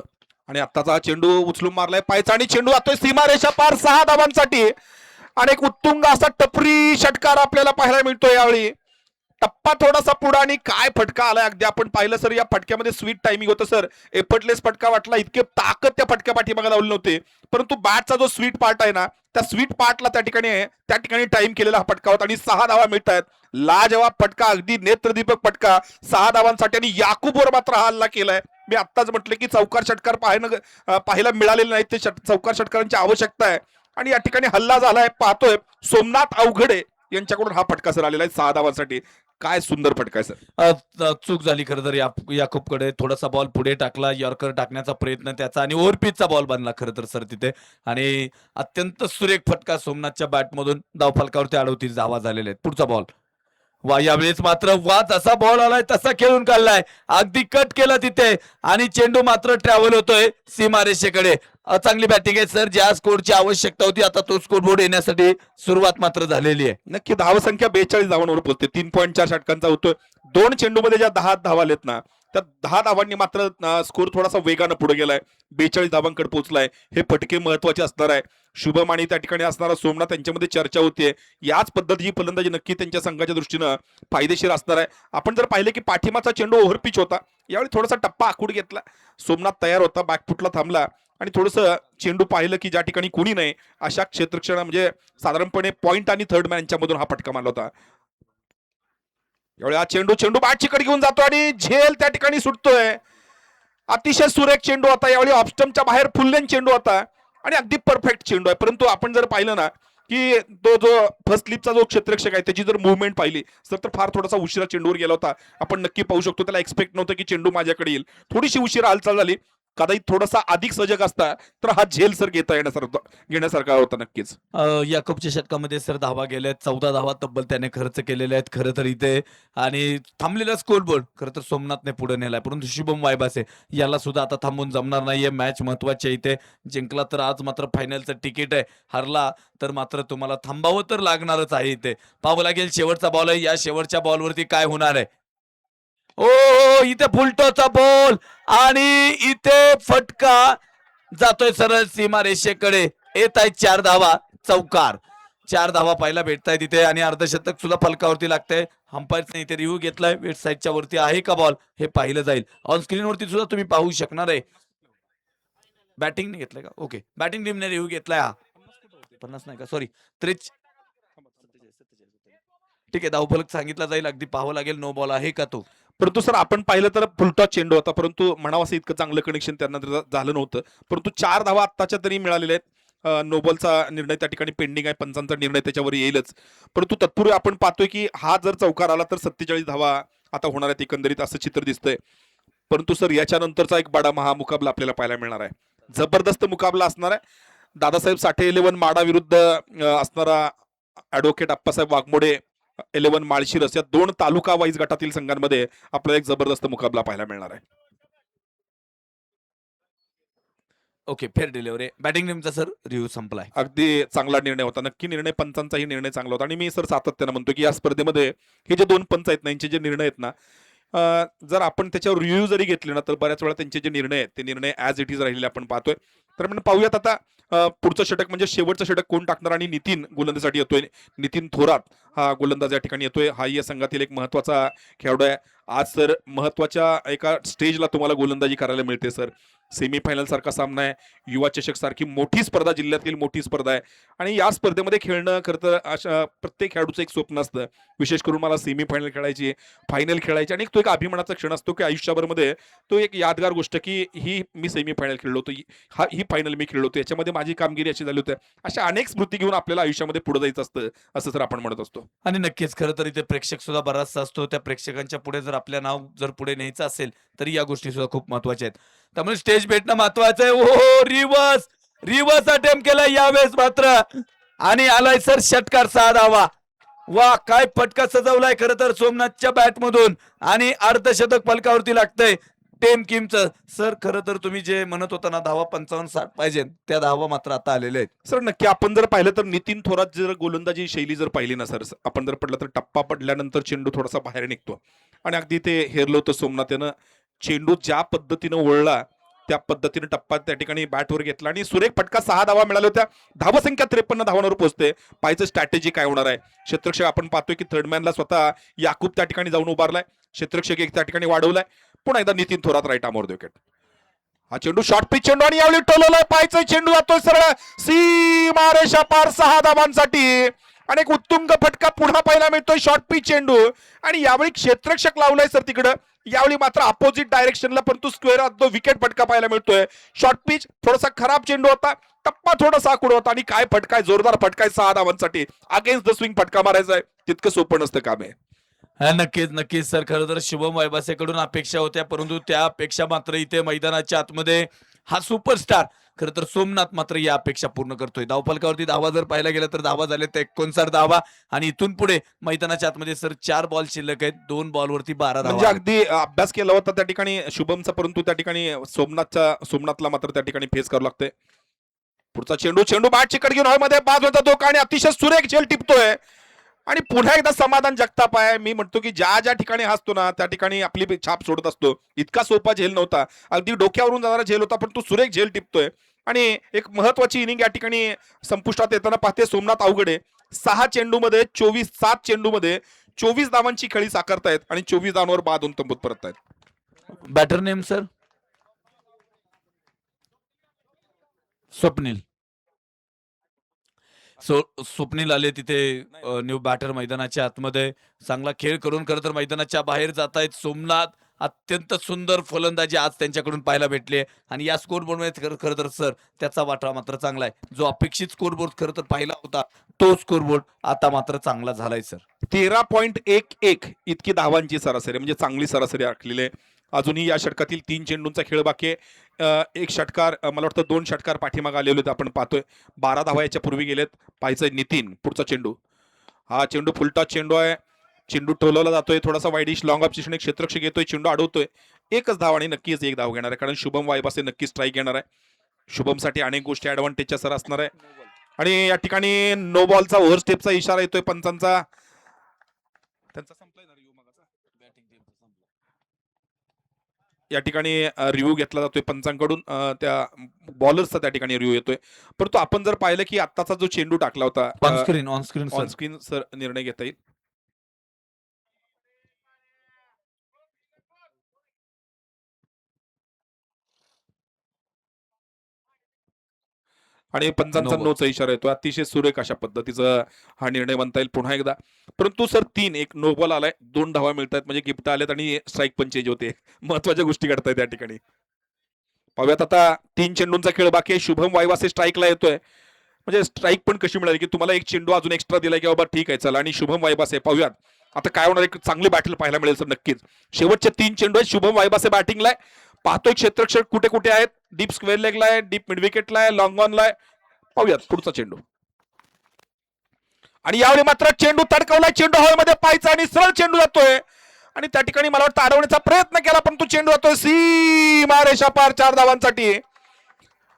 आणि आत्ताचा हा चेंडू उचलून मारलाय पायचा आणि चेंडू जातोय सीमारेषा पार 6 धावांसाठी आणि एक उत्तुंग असा टपरी षटकार आपल्याला पाहायला मिळतोय यावेळी. टप्पा थोडासा पुढे आणि काय फटका आलाय. अगदी आपण पाहिलं सर या फटक्यामध्ये स्वीट टायमिंग होतं सर. एफर्टलेस फटका वाटला, इतके ताकद त्या फटक्या पाठीमागे लावली नव्हते, परंतु बॅटचा जो स्वीट पार्ट आहे ना त्या स्वीट पार्टला त्या ठिकाणी टाइम केलेला हा फटका होता आणि 6 धावा मिळत आहेत. लाजवाब फटका, अगदी नेत्रदीपक फटका 6 धावांसाठी आणि याकूबवर मात्र हा हल्ला केलाय. मी आत्ताच म्हटलं की चौकार षटकार पाहायला मिळालेले नाहीत, ते चौकार षटकारांची आवश्यकता आहे आणि या ठिकाणी हल्ला झालाय. पाहतोय सोमनाथ अवघडे यांच्याकडून हा फटका सर आलेला आहे 6 धावांसाठी. काय सुंदर फटका आहे सर. चूक झाली खरं तर याकूबकडे थोडासा बॉल पुढे टाकला, यॉर्कर टाकण्याचा प्रयत्न त्याचा आणि ओव्हरपिचचा बॉल बनला खरं तर सर तिथे. आणि अत्यंत सुरेख फटका सोमनाथच्या बॅटमधून धावफलकावरती 38 धावा झालेले आहेत. पुढचा बॉल वा, यावेळेस मात्र वा जसा बॉल आलाय तसा खेळून काढलाय, अगदी कट केला तिथे आणि चेंडू मात्र ट्रॅव्हल होतोय सीमारेषेकडे. चांगली बॅटिंग आहे सर. ज्या स्कोरची आवश्यकता होती आता तो स्कोर बोर्ड येण्यासाठी सुरुवात मात्र झालेली आहे. नक्की धावसंख्या 42 धावांवर पोहोचते. 3.4 षटकांचा होतोय. 2 चेंडूमध्ये ज्या 10 धावा आलेत ना त्या 10 धावांनी मात्र स्कोर थोडासा वेगानं पुढे गेलाय, 42 धावांकडे पोहोचलाय. हे फटके महत्वाचे असणार आहे. शुभम आणि त्या ठिकाणी असणारा सोमनाथ त्यांच्यामध्ये चर्चा होतीये. याच पद्धतीची फलंदाजी नक्की त्यांच्या संघाच्या दृष्टीनं फायदेशीर असणार आहे. आपण जर पाहिले की पाठीमागचा चेंडू ओव्हरपिच होता, यावेळी थोडासा टप्पा आखूड घेतला. सोमनाथ तयार होता, बॅकफुटला थांबला आणि थोडंसं चेंडू पाहिलं की ज्या ठिकाणी कोणी नाही अशा क्षेत्रक्षण म्हणजे साधारणपणे पॉइंट आणि थर्ड मॅन यांच्यामधून हा फटका मारला होता. यावेळी हा चेंडू बॅटचीकडे घेऊन जातो आणि झेल त्या ठिकाणी सुटतोय. अतिशय सुरेख चेंडू होता. यावेळी ऑफस्टम्पच्या बाहेर फुललेन चेंडू होता आणि अगदी परफेक्ट चेंडू आहे. परंतु आपण जर पाहिलं ना की तो जो फर्स्ट स्लिपचा जो क्षेत्ररक्षक आहे त्याची जर मुवमेंट पाहिली तर फार थोडासा उशिरा चेंडूवर गेला होता. आपण नक्की पाहू शकतो त्याला एक्सपेक्ट नव्हतं की चेंडू माझ्याकडे येईल. थोडीशी उशिरा हालचाल झाली. कदाचित थोडासा अधिक सजग असता तर हा झेल सर घेण्यासारखा होता नक्कीच. याकूबच्या षटकामध्ये सर धावा गेल्या 14 धावा तब्बल त्याने खर्च केलेले आहेत खरं तर इथे. आणि थांबलेला स्कोर बोर्ड खरं तर सोमनाथने पुढे नेलाय, परंतु शुभम वायबासे याला सुद्धा आता थांबून जमणार नाहीये. मॅच महत्वाची आहे इथे. जिंकला तर आज मात्र फायनलचं तिकीट आहे, हरला तर मात्र तुम्हाला थांबावं तर लागणारच आहे. इथे पाहावं लागेल शेवटचा बॉल आहे, या शेवटच्या बॉलवरती काय होणार आहे. ओ इथे फुलटोचा बॉल आणि इथे फटका जातोय सरळ सीमा रेषेकडे. येत आहेत 4 धावा, चौकार. 4 धावा पाहायला भेटताय तिथे आणि अर्धशतक सुद्धा फलकावरती लागतंय. अंपायरने इथे रिव्ह्यू घेतलाय. वेट साईडच्या वरती आहे का बॉल हे पाहिलं जाईल. ऑन स्क्रीन वरती सुद्धा तुम्ही पाहू शकणार आहे. बॅटिंगने घेतलंय का? ओके, बॅटिंग टीमने रिव्ह्यू घेतलाय. हा 50 नाही का, सॉरी 43. ठीक आहे, धावफलक सांगितला जाईल. अगदी पाहावं लागेल नो बॉल आहे का तो. परंतु सर आपण पाहिलं तर फुलटॉस चेंडू होता, परंतु म्हणावं असं इतकं चांगलं कनेक्शन त्यांना झालं नव्हतं. परंतु 4 धावा आत्ताच्या तरी मिळालेल्या आहेत. नोबलचा निर्णय त्या ठिकाणी पेंडिंग आहे, पंचांचा निर्णय त्याच्यावर येईलच. परंतु तत्पूर्वी आपण पाहतोय की हा जर चौकार आला तर 47 धावा आता होणार आहेत एकंदरीत असं चित्र दिसतंय. परंतु सर याच्यानंतरचा एक बडा महामुकाबला आपल्याला पाहायला मिळणार आहे. जबरदस्त मुकाबला असणार आहे. दादासाहेब साठे 11 माडा विरुद्ध असणारा ॲडव्होकेट आप्पासाहेब वाघमोडे 11 माळशिरस या 2 तालुका वाईज गटातील संघांमध्ये आपल्याला एक जबरदस्त मुकाबला पाहायला मिळणार आहे. Okay, fair delivery. बॅटिंग टीमचा सर रिव्ह्यू संपलाय. अगदी चांगला निर्णय होता. नक्की निर्णय पंचांचाही निर्णय चांगला होता आणि मी सर सातत्यानं म्हणतो की या स्पर्धेमध्ये हे जे 2 पंच आहेत ना यांचे जे निर्णय आहेत ना जर आपण त्याच्यावर रिव्ह्यू जरी घेतले ना तर बऱ्याच वेळा त्यांचे जे निर्णय आहेत ते निर्णय ॲज इट इज राहिलेले आपण पाहतोय. तर आपण पाहूयात आता पुढचं षटक म्हणजे शेवटचं षटक कोण टाकणार आणि नितीन गोलंदाजीसाठी येतोय. नितीन थोरात हा गोलंदाज या ठिकाणी येतोय. हा या संघातील एक महत्वाचा खेळाडू आहे. आज सर महत्वाच्या एका स्टेजला तुम्हाला गोलंदाजी करायला मिळते सर. सेमीफायनल सारखा सामना आहे, युवा चषक सारखी मोठी स्पर्धा, जिल्ह्यातील मोठी स्पर्धा आहे आणि या स्पर्धेमध्ये खेळणं खरं तर अशा प्रत्येक खेळाडूचं एक स्वप्न असतं. विशेष करून मला सेमीफायनल खेळायची, फायनल खेळायची आणि तो एक अभिमानाचा क्षण असतो की आयुष्याभरमध्ये तो एक यादगार गोष्ट की ही मी सेमीफायनल खेळलो होतो, ही फायनल मी खेळलो होतो, याच्यामध्ये माझी कामगिरी अशी झाली होती. अशा अनेक स्मृती घेऊन आपल्याला आयुष्यामध्ये पुढे जायचं असतं असं सर आपण म्हणत असतो. आणि नक्कीच खरं तर इथे प्रेक्षक सुद्धा बराचसा असतो. त्या प्रेक्षकांच्या पुढे जर आपल्या नाव जर पुढे न्यायचं असेल तरी या गोष्टी सुद्धा खूप महत्वाच्या आहेत. त्यामुळे स्टेज भेटणं महत्वाचं आहे. ओ रिव्हर्स अटेम्प्ट केला यावेळेस मात्र आणि आलाय सर षटकार 6 धावा. वा काय फटका सजवलाय खरं तर सोमनाथच्या बॅटमधून आणि अर्धशतक फलकावरती लागतंय टेम किमचं. सर खरं तर तुम्ही जे म्हणत होता ना धावा 55-60 पाहिजे, त्या धावा मात्र आता आलेल्या आहेत. सर नक्की आपण जर पाहिलं तर नितीन थोरात जर गोलंदाजी शैली जर पाहिली ना सर, आपण जर पडलं तर टप्पा पडल्यानंतर चेंडू थोडासा बाहेर निघतो आणि अगदी ते हेरलं होतं सोमनाथ यानं. चेंडू ज्या पद्धतीनं वळला त्या पद्धतीने टप्पा त्या ठिकाणी बॅटवर घेतला आणि सुरेख फटका 6 धावा मिळाल्या होत्या. धावसंख्या 53 धावांवर पोहोचते. पाहायचं स्ट्रॅटेजी काय होणार आहे. क्षेत्ररक्षक आपण पाहतोय की थर्डमॅनला स्वतः याकूब त्या ठिकाणी जाऊन उभारलाय. क्षेत्ररक्षक एक त्या ठिकाणी वाढवलाय. पुन्हा एकदा नितीन थोरात राईट आमोर विकेट. हा चेंडू शॉर्ट पिच चेंडू आणि यावेळी टोलवलाय. पाहायचं चेंडू जातोय सरळ सीमारेषा पार 6 धावांसाठी आणि एक उत्तुंग फटका पुन्हा पाहायला मिळतोय. शॉर्ट पिच चेंडू आणि यावेळी क्षेत्ररक्षक लावलाय सर तिकडं. यावेळी मात्र अपोजिट डायरेक्शनला परंतु स्क्वेअर तो विकेट फटका पाहायला मिळतोय. शॉर्ट पिच थोडासा खराब चेंडू होता. टप्पा थोडासा आकुड होता आणि काय फटकाय जोरदार फटकाय 6 धावांसाठी. अगेन्स्ट द स्विंग फटका मारायचा आहे तितकं सोपं नसतं काम आहे. नक्कीच नक्कीच सर. खरं तर शुभम वायबासेकडून अपेक्षा होत्या परंतु त्यापेक्षा मात्र इथे मैदानाच्या आतमध्ये हा सुपरस्टार खरं तर सोमनाथ मात्र या अपेक्षा पूर्ण करतोय. धावफलकावरती धावा जर पाहायला गेलं तर धावा झाले तर 59 धावा आणि इथून पुढे मैदानाच्या आतमध्ये सर 4 बॉल शिल्लक आहेत. 2 बॉलवरती 12 म्हणजे धावा. अगदी अभ्यास केला होता त्या ठिकाणी शुभमचा परंतु त्या ठिकाणी सोमनाथला मात्र त्या ठिकाणी फेस करावं लागतंय. पुढचा चेंडू बॅट चिकट घेऊन हवेमध्ये बाद होता धोका आणि अतिशय सुरेख झेल टिपतोय आणि पुन्हा एकदा समाधान जगताप आहे. मी म्हणतो की ज्या ज्या ठिकाणी असतो ना त्या ठिकाणी आपली छाप सोडत असतो. इतका सोपा झेल नव्हता. अगदी डोक्यावरून जाणारा झेल होता पण तो सुरेख झेल टिपतोय आणि एक महत्वाची इनिंग या ठिकाणी संपुष्टात येताना पाहते सोमनाथ अवघडे. 7 चेंडूमध्ये 24 धावांची खेळी साकारतायत आणि 24 धावांवर बाद होऊन तंबूत परत आहेत. Batter name sir Swapnil. Swapnil आले तिथे न्यू बॅटर मैदानाच्या आतमध्ये. चांगला खेळ करून खरं तर मैदानाच्या बाहेर जात आहेत सोमनाथ. अत्यंत सुंदर फलंदाजी आज त्यांच्याकडून पाहायला भेटली आणि या स्कोरबोर्डमध्ये खरं तर सर त्याचा वाटा मात्र चांगला आहे. जो अपेक्षित स्कोरबोर्ड खरं तर पाहिला होता तो स्कोरबोर्ड आता मात्र चांगला झालाय सर. 13.11 इतकी धावांची सरासरी म्हणजे चांगली सरासरी आखलेली आहे. अजूनही या षटकातील 3 चेंडूंचा खेळ बाकी आहे. एक षटकार मला वाटतं 2 षटकार पाठीमागे आलेले होते आपण पाहतोय. 12 धावा याच्या पूर्वी गेलेत. पाहायचंय नितीन पुढचा चेंडू. हा चेंडू फुलटॉस चेंडू आहे. चेंडू टोलवला जातोय. थोडासा वाईडिश लॉंग ऑफ एक क्षेत्ररक्षक येतोय. चेंडू अडवतोय. एकच धाव आणि नक्कीच एक धाव घेणार आहे कारण शुभम वायबासे नक्की स्ट्राईक घेणार आहे. शुभमसाठी अनेक गोष्टी ऍडव्हान्टेजच्या सर असणार आहे आणि या ठिकाणी नो बॉलचा ओव्हर स्टेपचा इशारा येतोय पंचांचा. त्यांचा संपलाय ना रिव्ह्यू मगाचा. या ठिकाणी रिव्ह्यू घेतला जातोय पंचांकडून. त्या बॉलर्सचा त्या ठिकाणी रिव्ह्यू येतोय. परंतु आपण जर पाहिलं की आत्ताचा जो चेंडू टाकला होता ऑन स्क्रीन सर निर्णय घेता येईल. आणि पंचांचा नोचा इशारा येतो. अतिशय सुरेख अशा पद्धतीचा हा निर्णय म्हणता येईल पुन्हा एकदा. परंतु सर 1 नो बॉल आलाय. 2 धावा मिळतात म्हणजे गिफ्ट आलेत आणि स्ट्राईक पण चेंज होते. महत्वाच्या गोष्टी घडतायत त्या ठिकाणी. पाहूयात आता 3 चेंडूंचा खेळ बाकी आहे. शुभम वायबासे स्ट्राईकला येतोय. म्हणजे स्ट्राईक पण कशी मिळाली की तुम्हाला एक चेंडू अजून एक्स्ट्रा दिलाय की बाबा ठीक आहे चला. आणि शुभम वायबासे पाहूयात आता काय होणार. एक चांगली बॅटल पाहायला मिळेल सर नक्कीच. शेवटचे 3 चेंडू आहेत. शुभम वायबासे बॅटिंगला आहे. पाहतोय क्षेत्ररक्षक कुठे कुठे आहेत. डीप स्क्वेअर लेगला आहे. डीप मिड विकेटला आहे. लॉंग ऑनला आहे. पाहूयात पुढचा चेंडू आणि यावेळी मात्र चेंडू तडकवलाय. चेंडू हवेमध्ये पाहायचा आणि सरळ चेंडू जातोय आणि त्या ठिकाणी मला वाटतं अडवण्याचा प्रयत्न केला पण तो चेंडू जातोय सीमारेषा पार 4 धावांसाठी.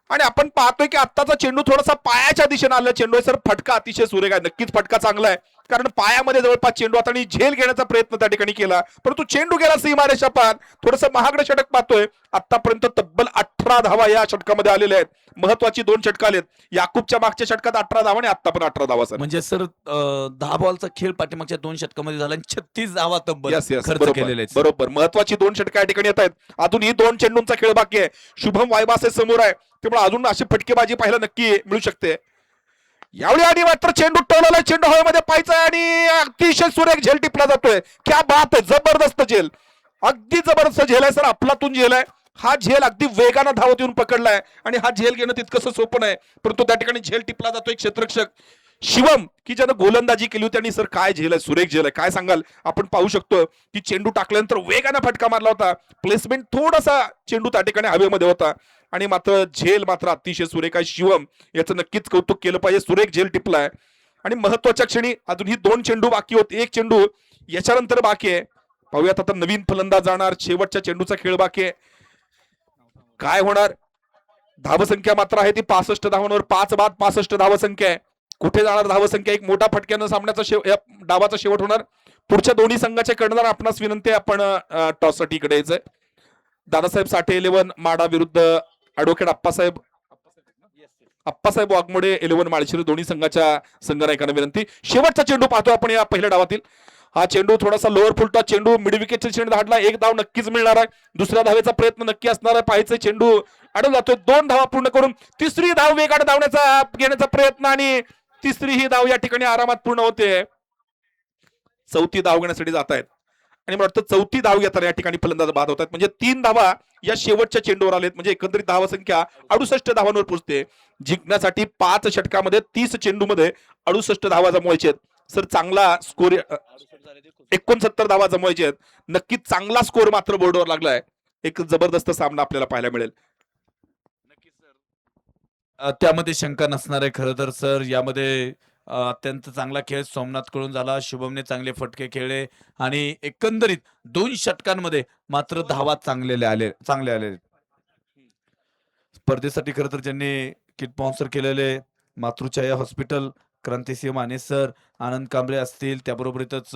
आणि आपण पाहतोय की आत्ताचा चेंडू थोडासा पायाच्या दिशेने आलेला चेंडू आहे सर. फटका अतिशय सुरेख आहे. नक्कीच फटका चांगला आहे कारण पायामध्ये जवळपास चेंडू आता आणि झेल घेण्याचा प्रयत्न त्या ठिकाणी केला परंतु चेंडू गेला सीमारेषा पार. थोडंसं महागडं षटक पाहतोय. आतापर्यंत तब्बल 18 धावा या षटकामध्ये आलेल्या आहेत. महत्वाची 2 षटकं आलेत. याकूबच्या मागच्या षटकात 18 धावा आणि आता पण 18 धावा सर. म्हणजे सर 10 बॉलचा खेळ पाठीमागच्या 2 षटकामध्ये झाला आणि 36 धावा तब्बल खर्च बरोबर केलेले आहेत. बरोबर. महत्वाची 2 षटकं या ठिकाणी येत आहेत. अजूनही 2 चेंडूंचा खेळ बाकी आहे. शुभम वायबासे समोर आहे त्यामुळे अजून अशी फटकेबाजी पाहायला नक्की मिळू शकते. यावेळी आणि मात्र चेंडू टोलवला. चेंडू हवेमध्ये पाहायचा आणि अतिशय सुरेख झेल टिपला जातोय. क्या बात आहे. जबरदस्त झेल. अगदी जबरदस्त झेल आहे सर. अफलातून झेल आहे. हा झेल अगदी वेगानं धावत येऊन पकडलाय आणि हा झेल घेणं तितकंसं सोपं नाही परंतु त्या ठिकाणी झेल टिपला जातोय. क्षेत्ररक्षक शिवम की ज्यानं गोलंदाजी केली होती आणि सर काय झेल आहे. सुरेख झेल आहे. काय सांगाल. आपण पाहू शकतो की चेंडू टाकल्यानंतर वेगानं फटका मारला होता. प्लेसमेंट थोडासा चेंडू त्या ठिकाणी हवेमध्ये होता आणि मात्र झेल मात्र अतिशय सुरेख आहे. शिवम याचं नक्कीच कौतुक केलं पाहिजे. सुरेख झेल टिपलाय आणि महत्वाच्या क्षणी अजूनही 2 चेंडू बाकी होते. 1 चेंडू याच्यानंतर बाकी आहे. पाहूयात आता नवीन फलंदाज जाणार. शेवटच्या चेंडूचा खेळ बाकी आहे. काय होणार. धावसंख्या मात्र आहे ती 65 धावांवर. 5 बाद 65 धावसंख्या आहे. कुठे जाणार धावसंख्या. एक मोठा फटक्यानं सामन्याचा डावाचा शेवट होणार. पुढच्या दोन्ही संघाच्या कडणार आपणास विनंती आहे आपण टॉससाठी इकडे यायचंय. दादासाहेब साठे 11 माडा विरुद्ध ऍडव्होकेट आप्पासाहेब वाघमोडे 11 माळशिरस दोन्ही संघाच्या संघनायकांना विनंती. शेवटचा चेंडू पाहतो आपण या पहिल्या डावातील. हा चेंडू थोडासा लोअर फुलटॉस चेंडू मिड विकेटच्या चेंडू धाडला. एक धाव नक्कीच मिळणार आहे. दुसऱ्या धावेचा प्रयत्न नक्की असणार आहे. पाहायचं चेंडू अडवला जातोय. 2 धावा पूर्ण करून तिसरी धाव वेगाने धावण्याचा घेण्याचा प्रयत्न आणि तिसरी ही धाव या ठिकाणी आरामात पूर्ण होते. चौथी धाव घेण्यासाठी जात आहेत आणि मला वाटतं चौथी धाव घेताना या ठिकाणी फलंदाज बाद होत आहेत. म्हणजे 3 धावा या शेवटच्या चेंडूवर आलेत. म्हणजे एकंदरीत धावा संख्या 68 धावांवर पोहोचते. जिंकण्यासाठी 5 षटकामध्ये 30 चेंडूमध्ये 68 धावा जमवायचे आहेत. सर चांगला स्कोर 69 धावा जमवायचे आहेत. नक्कीच चांगला स्कोर मात्र बोर्डवर लागलाय. एक जबरदस्त सामना आपल्याला पाहायला मिळेल. त्यामध्ये शंका नसणार आहे. खरं तर सर यामध्ये अत्यंत चांगला खेळ सोमनाथकडून झाला. शुभमने चांगले फटके खेळले आणि एकंदरीत 2 षटकांमध्ये मात्र धावा चांगले आले. स्पर्धेसाठी खरं तर ज्यांनी किट स्पॉन्सर केलेले मातृछाया हॉस्पिटल, क्रांतिसिंह माने सर, आनंद कांबळे असतील, त्याबरोबरीतच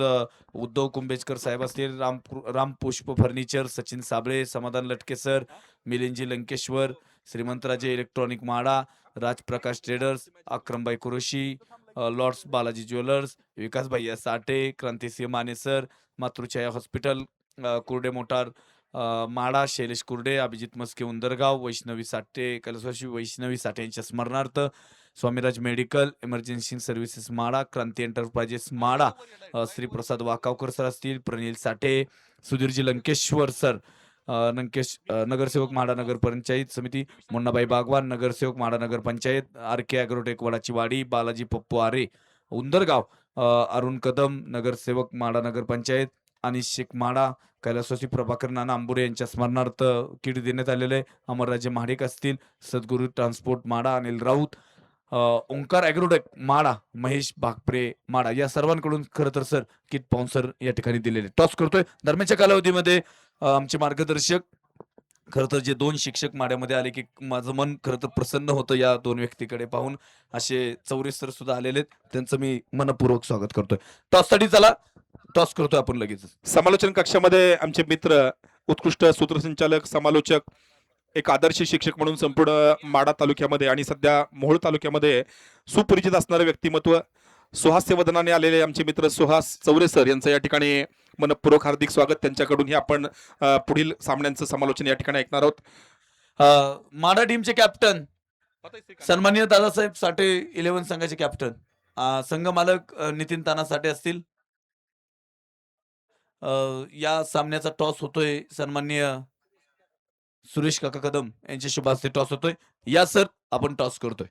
उद्धव कुंभेजकर साहेब असतील, राम पुष्प furniture, Sachin Sable, Samadhan Latke sir, Milindji Lankeshwar, Shrimantraje electronic Madha, Rajprakash traders, Akrambai Qureshi, lords Balaji jewellers, Vikas भैया Sathe, Krantisinh Mane sir, Matruchhaya hospital, Kurde motor Madha, Shailesh Kurde, Abhijit Maske Undargaon, Vaishnavi Sathe कैलासवासी वैष्णवी साठे यांच्या स्मरणार्थ, Swamiraj medical, emergency services Madha, Kranti enterprises Madha, Shri Prasad Wakawkar sir असतील, प्रणील साठे, सुधीरजी लंकेश्वर सर, नगरसेवक माडा नगर पंचायत समिती, मुन्नाबाई बागवान नगरसेवक माडा नगर पंचायत, आर के अॅग्रोटेक वडाची वाडी, बालाजी पप्पू आरे उंदरगाव, अरुण कदम नगरसेवक माडा नगर पंचायत, अनिश शेख माडा, कैलासवासी प्रभाकर नाना आंबुरे यांच्या स्मरणार्थ किट देण्यात आलेले. अमरराजे महाडिक असतील, सद्गुरू ट्रान्सपोर्ट माडा, अनिल राऊत, ओंकार अॅग्रोटेक माडा, महेश बागप्रे माडा या सर्वांकडून खरं तर सर किट स्पॉन्सर या ठिकाणी दिलेले. टॉस करतोय दरम्यानच्या कालावधीमध्ये आमचे मार्गदर्शक खरं तर जे 2 शिक्षक माड्यामध्ये आले की माझं मन खरं तर प्रसन्न होतं या 2 व्यक्तीकडे पाहून. असे चौरेश सर सुद्धा आलेले आहेत, त्यांचं मी मनपूर्वक स्वागत करतोय. टॉससाठी चला टॉस करतोय आपण लगेच. समालोचन कक्षामध्ये आमचे मित्र, उत्कृष्ट सूत्रसंचालक, समालोचक, एक आदर्श शिक्षक म्हणून संपूर्ण माडा तालुक्यामध्ये आणि सध्या मोहोळ तालुक्यामध्ये सुपरिचित असणारे व्यक्तिमत्व, सुहास्य वदनाने आलेले आमचे मित्र सुहास चौरे सर यांचं या ठिकाणी मनपूर्वक हार्दिक स्वागत. त्यांच्याकडून आपण पुढील सामन्यांचं समालोचन या ठिकाणी ऐकणार आहोत. माडा टीमचे कॅप्टन सन्माननीय दादासाहेब साठे 11 संघाचे कॅप्टन, संघ मालक नितीन ताना साठे असतील. या सामन्याचा टॉस होतोय सन्माननीय सुरेश काका कदम यांच्या शुभ हस्ते टॉस होतोय. या सर आपण टॉस करतोय.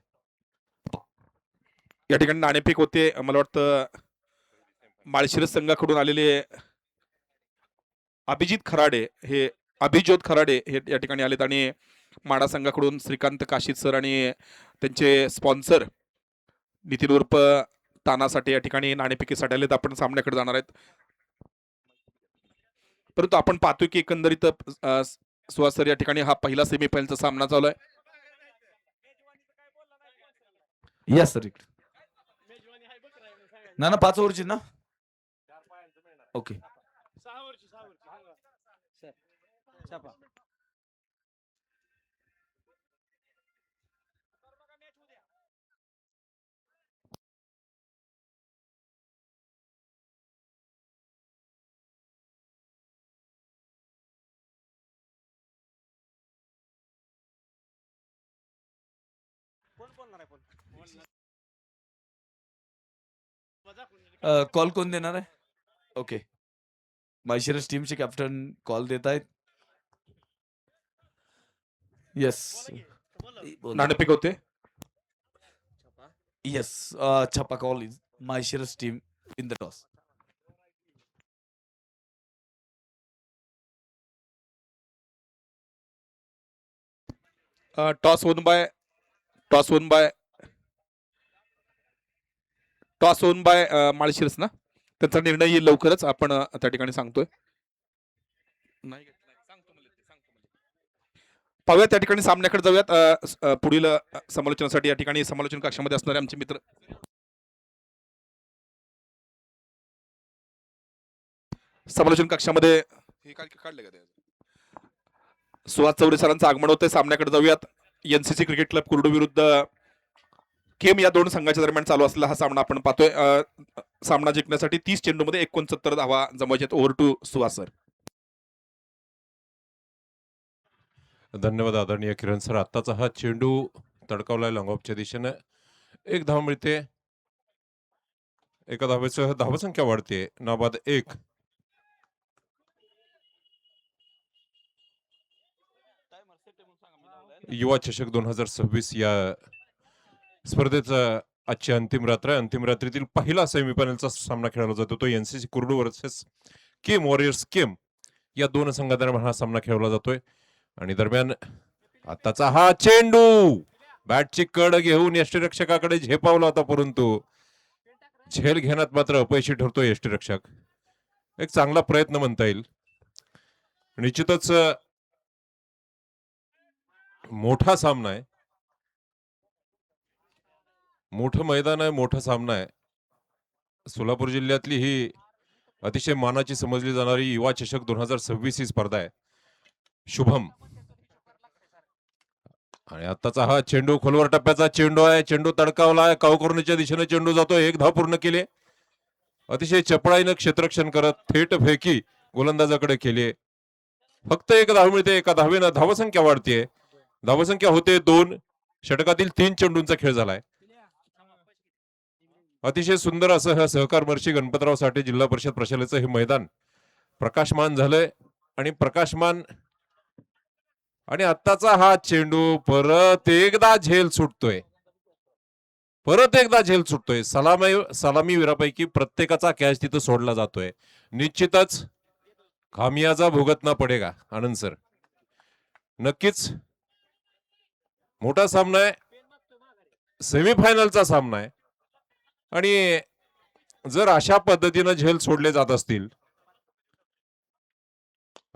या ठिकाणी नाणेफेक होते. मला वाटतं माळशिरस संघाकडून आलेले अभिज्योत खराडे हे या ठिकाणी आलेत आणि माडा संघाकडून श्रीकांत काशीत सर आणि त्यांचे स्पॉन्सर नितीन उर्फ तानासाठी या ठिकाणी नाणेफेकीसाठी आलेत. आपण सामन्याकडे जाणार आहेत, परंतु आपण पाहतोय की एकंदरीत सुहास सर या ठिकाणी हा पहिला सेमीफायनलचा सामना चालू आहे. या सर इकडे ना 5 ओव्हरची ना. ओके कॉल कोण देणार आहे? ओके, माळशिरस टीमचे कॅप्टन कॉल देत आहेत. येस नाणेफेक होते. येस, छापा call is Malshiras team in the toss. Toss one by Malshiras ना. त्यांचा निर्णय येईल लवकरच, आपण त्या ठिकाणी सांगतोय. पाहूया त्या ठिकाणी सामन्याकडे जाऊयात. पुढील समालोचनासाठी या ठिकाणी समालोचन कक्षामध्ये असणारे आमचे मित्र समालोचन कक्षामध्ये हे काढले का सुहास चौरे सरांचं आगमन होतंय. सामन्याकडे जाऊयात. एनसीसी क्रिकेट क्लब कुर्डू विरुद्ध केम या दोन संघाच्या दरम्यान चालू असलेला हा सामना आपण पाहतोय. सामना जिंकण्यासाठी 30 चेंडूमध्ये 69 धावा जमवायचे. Over two Suhas sir. धन्यवाद आदरणीय किरण सर. आत्ताचा हा चेंडू तडकावलाय लॉंगऑफच्या दिशेने. एक धाव मिळते. एका धावेसह धावसंख्या वाढते. नाबाद 1. युवा चषक 2026 या स्पर्धेचा आजची अंतिम रात्र आहे. अंतिम रात्रीतील पहिला सेमीफायनलचा सामना खेळला जातो. तो एनसीसी कुर्डू वर्सेस केम वॉरियर्स केम या दोन संघादरम्यान हा सामना खेळला जातोय. आणि दरम्यान आताचा हा चेंडू बॅटची कड घेऊन यष्टीरक्षकाकडे झेपावला होता, परंतु झेल घेण्यात मात्र अपयशी ठरतो यष्टीरक्षक. एक चांगला प्रयत्न म्हणता येईल. निश्चितच मोठा सामना आहे. मोठं मैदान आहे. मोठा सामना आहे. सोलापूर जिल्ह्यातली ही अतिशय मानाची समजली जाणारी युवा चषक 2026 ही स्पर्धा आहे. शुभम आणि आताचा हा चेंडू खोलवर टप्प्याचा चेंडू आहे. चेंडू तडकावलाय. कावकर्णीच्या दिशेने चेंडू जातोय. एक धाव पूर्ण केली. अतिशय चपळाईनं क्षेत्ररक्षण करत थेट फेकी गोलंदाजाकडे केली. फक्त एक धाव मिळते. एका धावेनं धावसंख्या वाढते. धावसंख्या होते 2. षटकातील 3 चेंडूंचा खेळ झालाय. अतिशय सुंदर असं हा सहकार महर्षी गणपतराव साठे जिल्हा परिषद प्रशालेचं हे मैदान प्रकाशमान झालंय. आणि प्रकाशमान आणि आत्ताचा हा चेंडू परत एकदा झेल सुटतोय. सलामी वीरापैकी प्रत्येकाचा कॅच तिथं सोडला जातोय. निश्चितच खामियाजा भुगतना पडेगा आनंद सर. नक्कीच मोठा सामना आहे. सेमीफायनलचा सामना आहे. आणि जर अशा पद्धतीनं झेल सोडले जात असतील.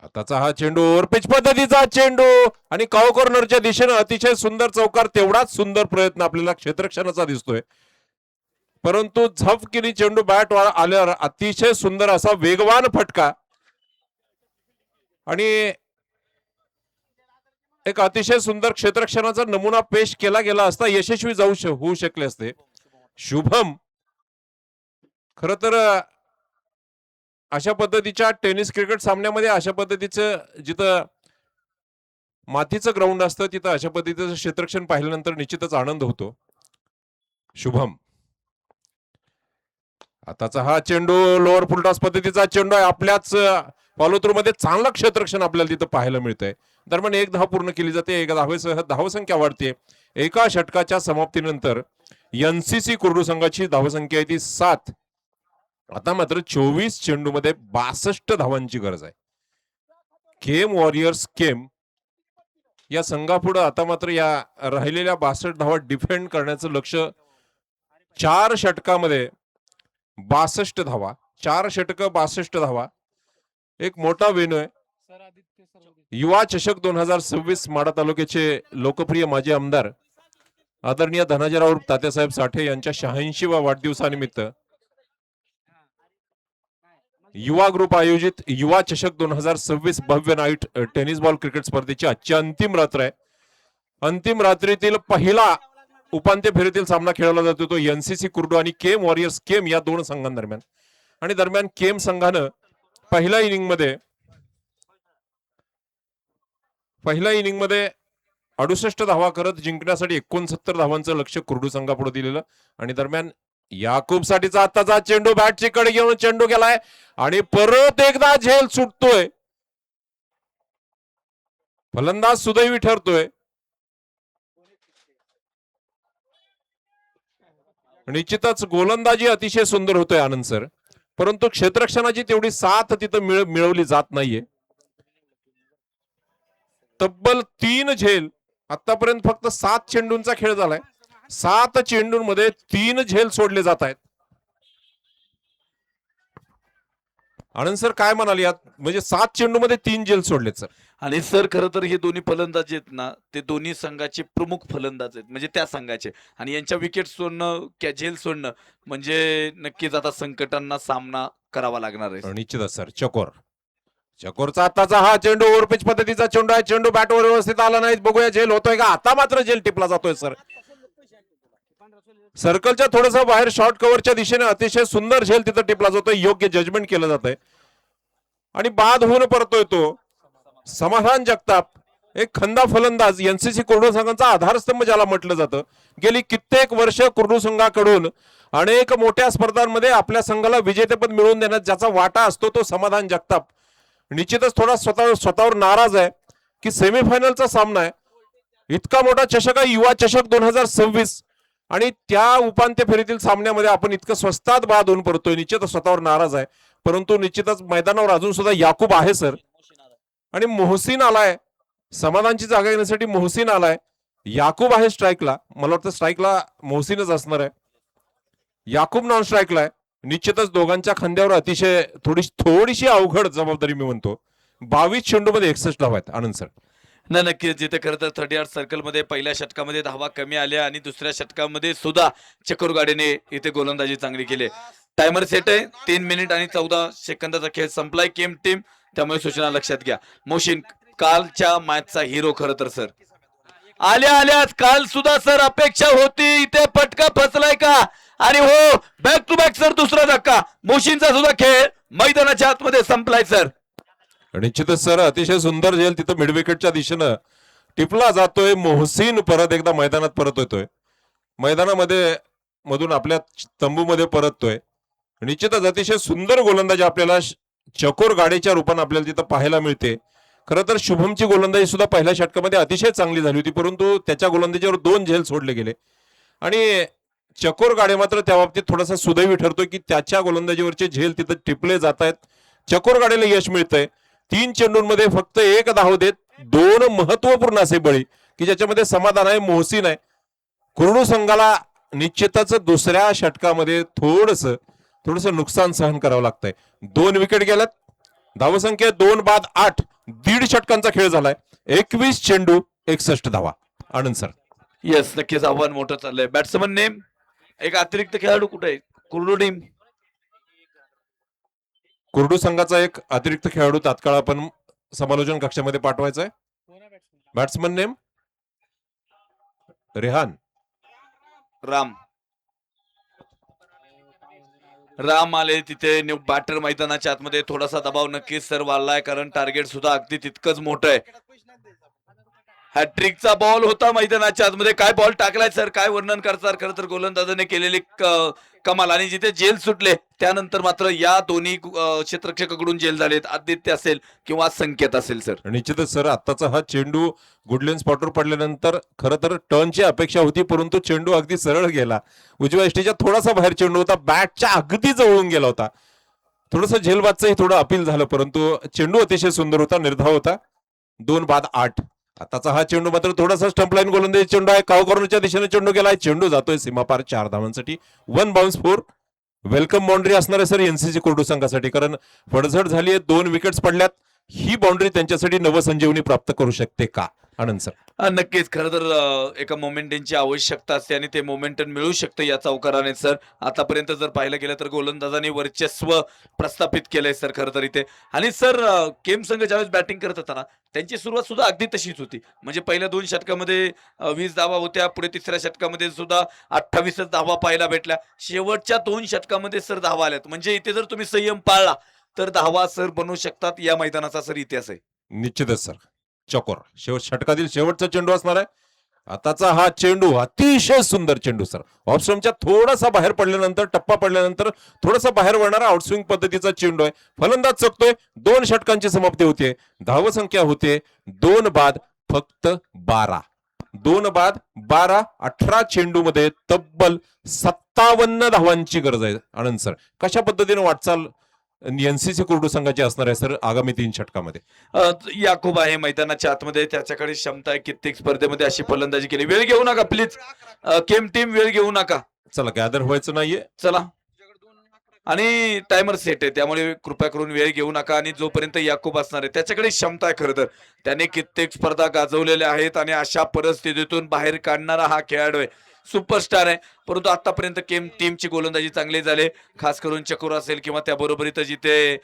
आताचा हा चेंडू ओव्हरपिच पद्धतीचा चेंडू आणि काव कॉर्नरच्या दिशेनं अतिशय सुंदर चौकार. तेवढाच सुंदर प्रयत्न आपल्याला क्षेत्ररक्षणाचा दिसतोय, परंतु झपकिनी चेंडू बॅट वर आल्यावर अतिशय सुंदर असा वेगवान फटका आणि एक अतिशय सुंदर क्षेत्ररक्षणाचा नमुना पेश केला गेला असता यशस्वी होऊ शकले असते. शुभम खर तर अशा पद्धतीच्या टेनिस क्रिकेट सामन्यामध्ये अशा पद्धतीचं जिथं मातीचं ग्राउंड असतं तिथं अशा पद्धतीचं क्षेत्ररक्षण पाहिल्यानंतर निश्चितच आनंद होतो. शुभम आताचा हा चेंडू लोअर फुलटॉस पद्धतीचा चेंडू आहे. आपल्याच फॉलोथ्रू मध्ये चांगलं क्षेत्ररक्षण आपल्याला तिथं पाहायला मिळतंय. दरम्यान एक धाव पूर्ण केली जाते. एका धावेसह धावसंख्या वाढते. एका षटकाच्या समाप्तीनंतर एनसीसी कुर्डू संघाची धावसंख्या आहे ती 7. आता मात्र 24 चेंडू मध्ये 62 धावांची गरज आहे. केम वॉरियर्स केम या संघापुढे आता मात्र या राहिलेल्या 62 धावा डिफेंड करण्याचं लक्ष. 4 षटकामध्ये 62 धावा. 4 षटक 62 धावा. एक मोठा वेन्यू आहे. युवा चषक 2026 माढा तालुक्याचे लोकप्रिय माजी आमदार आदरणीय धनाजीराव तात्यासाहेब साठे यांच्या 86व्या वाढदिवसानिमित्त युवा ग्रुप आयोजित युवा चषक 2026 भव्य नाईट टेनिस बॉल क्रिकेट स्पर्धेची आजची अंतिम रात्र आहे. अंतिम रात्रीतील पहिला उपांत्य फेरीतील सामना खेळला जातो तो एनसीसी कुर्डू आणि केम वॉरियर्स केम या दोन संघांदरम्यान. आणि दरम्यान केम संघानं पहिल्या इनिंग मध्ये 68 धावा करत जिंकण्यासाठी 69 धावांचं लक्ष कुर्डू संघापुढे दिलेलं. आणि दरम्यान याकूब साठीचा आत्ताचा चेंडू बॅटची कडे घेऊन चेंडू गेलाय आणि परत एकदा झेल सुटतोय. फलंदाज सुदैवी ठरतोय. निश्चितच गोलंदाजी अतिशय सुंदर होतोय आनंद सर, परंतु क्षेत्ररक्षणाची तेवढी साथ तिथं मिळवली जात नाहीये. तब्बल 3 झेल आतापर्यंत फक्त 7 चेंडूंचा खेळ झालाय. 7 चेंडूंमध्ये 3 झेल सोडले जात आहेत. आनंद सर काय म्हणाले यात, म्हणजे 7 चेंडूमध्ये 3 झेल सोडलेत सर. आणि सर खरं तर हे दोन्ही फलंदाज आहेत ना, ते दोन्ही संघाचे प्रमुख फलंदाज आहेत, म्हणजे त्या संघाचे. आणि यांच्या विकेट सोडणं, झेल सोडणं म्हणजे नक्कीच आता संकटांना सामना करावा लागणार आहे. निश्चितच सर. चकोरचा आताचा हा चेंडू ओव्हरपिच पद्धतीचा चेंडू आहे. चेंडू बॅटवर व्यवस्थित आला नाही. बघूया झेल होतोय का. आता मात्र झेल टिपला जातोय सर. सर्कलच्या थोडस बाहेर शॉर्ट कव्हरच्या दिशेने अतिशय सुंदर झेल तिथं टिपला जातोय. योग्य जजमेंट केलं जात आहे आणि बाद होऊन परतोय तो समाधान जगताप, एक खंदा फलंदाज, एनसीसी कुर्डू संघाचा आधारस्तंभ ज्याला म्हटलं जातं. गेली कित्येक वर्ष कुर्डू संघाकडून अनेक मोठ्या स्पर्धांमध्ये आपल्या संघाला विजेतेपद मिळवून देण्यात ज्याचा वाटा असतो तो समाधान जगताप निश्चितच थोडा स्वतःवर नाराज आहे की सेमीफायनलचा सामना आहे. इतका मोठा चषक आहे युवा चषक 2026 आणि त्या उपांत्य फेरीतील सामन्यामध्ये आपण इतकं स्वस्तात बाद होऊन पडतोय. निश्चितच स्वतःवर नाराज आहे. परंतु निश्चितच मैदानावर अजून सुद्धा याकूब आहे सर आणि मोहसिन आलाय. समाधानची जागा घेण्यासाठी मोहसिन आलाय. याकूब आहे स्ट्राईकला. मला वाटतं स्ट्राईकला मोहसिनच असणार आहे. याकूब नॉन स्ट्राईकला आहे. निश्चितच दोघांच्या खांद्यावर अतिशय थोडीशी अवघड जबाबदारी मी म्हणतो. 22 चेंडूमध्ये 61 धावा आहेत. आनंद सर. ना नक्कीच, जिथे खरं तर 30 सर्कल मध्ये पहिल्या षटकामध्ये धावा कमी आल्या आणि दुसऱ्या षटकामध्ये सुद्धा चकोर गाडीने इथे गोलंदाजी चांगली केली. टायमर सेट आहे. 3 मिनिट आणि 14 सेकंदाचा खेळ संपलाय. केम टीम त्यामुळे सूचना लक्षात घ्या. मोशिन कालच्या मॅचचा हिरो खरं तर सर आल्याच काल सुद्धा सर अपेक्षा होती इथे फटका फसलाय का आणि हो बॅक टू बॅक सर दुसरा धक्का. मोशिनचा सुद्धा खेळ मैदानाच्या आतमध्ये संपलाय सर. निश्चितच सर अतिशय सुंदर झेल तिथं मिड विकेटच्या दिशेनं टिपला जातोय. मोहसिन परत एकदा मैदानात परत येतोय. मैदानामध्ये मधून आपल्या तंबूमध्ये परततोय. निश्चितच अतिशय सुंदर गोलंदाजी आपल्याला चकोर गाडीच्या रूपाने आपल्याला तिथं पाहायला मिळते. खरं तर शुभमची गोलंदाजी सुद्धा पहिल्या षटकामध्ये अतिशय चांगली झाली होती, परंतु त्याच्या गोलंदाजीवर 2 झेल सोडले गेले आणि चकोर गाडी मात्र त्या बाबतीत थोडासा सुदैवी ठरतोय की त्याच्या गोलंदाजीवरचे झेल तिथं टिपले जात आहेत. चकोर गाडीला यश मिळतंय. 3 चेंडूंमध्ये फक्त 1 धाव देत 2 महत्वपूर्ण असे बळी की ज्याच्यामध्ये समाधान आहे, मोहसिन आहे. कुर्डू संघाला निश्चितच दुसऱ्या षटकामध्ये थोडस नुकसान सहन करावं लागतंय. 2 विकेट गेल्यात. धावसंख्या 2 बाद 8. 1.5 षटकांचा खेळ झालाय. 21 चेंडू 61 धावा. आनंद सर. येस नक्कीच आव्हान मोठं चाललंय. बॅट्समन नेम एक अतिरिक्त खेळाडू कुठे आहे कुर्डू टीम. कुर्डू संघाचा एक अतिरिक्त खेळाडू तात्काळ आपण समालोचन कक्षामध्ये पाठवायचा आहे. Batsman name Rehan. राम आले तिथे न्यू बॅटर मैदानाच्या आतमध्ये. थोडासा दबाव नक्कीच सर वाढलाय कारण टार्गेट सुद्धा अगदी तितकंच मोठं आहे. हॅट्रिकचा बॉल होता मैदानाच्या आतमध्ये. काय बॉल टाकलाय सर, काय वर्णन करतात. खरं तर गोलंदाजाने केलेली कमाल आणि जिथे जेल सुटले त्यानंतर मात्र या दोन्ही क्षेत्ररक्षकाकडून जेल झालेत. आदित्य असेल किंवा संकेत असेल सर. निश्चितच सर आत्ताचा हा चेंडू गुडलेन स्पॉटवर पडल्यानंतर खरं तर टर्नची अपेक्षा होती, परंतु चेंडू अगदी सरळ गेला. उजव्या इष्टीच्या थोडासा बाहेर चेंडू होता. बॅटच्या अगदी जवळून गेला होता. थोडंसं झेलबादचंही थोडं अपील झालं, परंतु चेंडू अतिशय सुंदर होता, निर्धाव होता. 2 बाद 8. आताचा हा चेंडू मात्र थोडासा स्टंप लाईन गोलंदाजी चेंडू आहे. काव कॉर्नरच्या दिशेने चेंडू गेलाय. चेंडू जातोय सीमापार 4 धावांसाठी. 1 बाउन्स 4. वेलकम बाउंड्री असणार आहे सर एनसीसी कुर्डू संघासाठी, कारण पडझड झाली आहे. 2 विकेट्स पडल्यात. ही बाउंड्री त्यांच्यासाठी नवसंजीवनी प्राप्त करू शकते का आनंद सर. नक्कीच खरं तर एका मोमेंटनची आवश्यकता असते आणि ते मोमेंटन मिळू शकतं या चौकाराने सर. आतापर्यंत जर पाहिलं गेलं तर गोलंदाजांनी वर्चस्व प्रस्थापित केलंय सर खरं तर इथे. आणि सर केम संघ ज्यावेळेस बॅटिंग करत होता ना त्यांची सुरुवात सुद्धा अगदी तशीच होती. म्हणजे पहिल्या 2 षटकामध्ये 20 धावा होत्या. पुढे तिसऱ्या षटकामध्ये सुद्धा 28 धावा पाहायला भेटल्या. शेवटच्या 2 षटकामध्ये सर धावा आल्यात. म्हणजे इथे जर तुम्ही संयम पाळला तर धावा सर बनवू शकतात. या मैदानाचा सर इतिहास आहे. निश्चितच सर. चकोर षटकातील शेवटचा चेंडू असणार आहे. आताचा हा चेंडू अतिशय सुंदर चेंडू सर. ऑफस्टंपच्या थोडासा बाहेर पडल्यानंतर, टप्पा पडल्यानंतर थोडासा बाहेर वळणारा आउटस्विंग पद्धतीचा चेंडू आहे. फलंदाज चकतोय. 2 षटकांची समाप्ती होते. धावसंख्या होते 2 बाद फक्त 12. 2 बाद 12. 18 चेंडू मध्ये तब्बल 57 धावांची गरज आहे. आनंद सर कशा पद्धतीने वाटचाल एनसीसी कुर्डू संघाची असणार आहे सर आगामी 3 षटकामध्ये. याकूब आहे मैदानाच्या आतमध्ये. त्याच्याकडे क्षमता आहे कित्येक स्पर्धेमध्ये अशी फलंदाजी केली. वेळ घेऊ नका प्लीज केम टीम, वेळ घेऊ नका. चला गॅदर व्हायचं नाहीये. चला आणि टायमर सेट आहे त्यामुळे कृपया करून वेळ घेऊ नका. आणि जोपर्यंत याकूब असणार आहे त्याच्याकडे क्षमता आहे. खरं तर त्याने कित्येक स्पर्धा गाजवलेल्या आहेत आणि अशा परिस्थितीतून बाहेर काढणारा हा खेळाडू आहे. सुपरस्टार आहे, परंतु आतापर्यंत टीमची गोलंदाजी चांगली झाली, खास करून चकोर असेल किंवा त्याबरोबरीत जिथे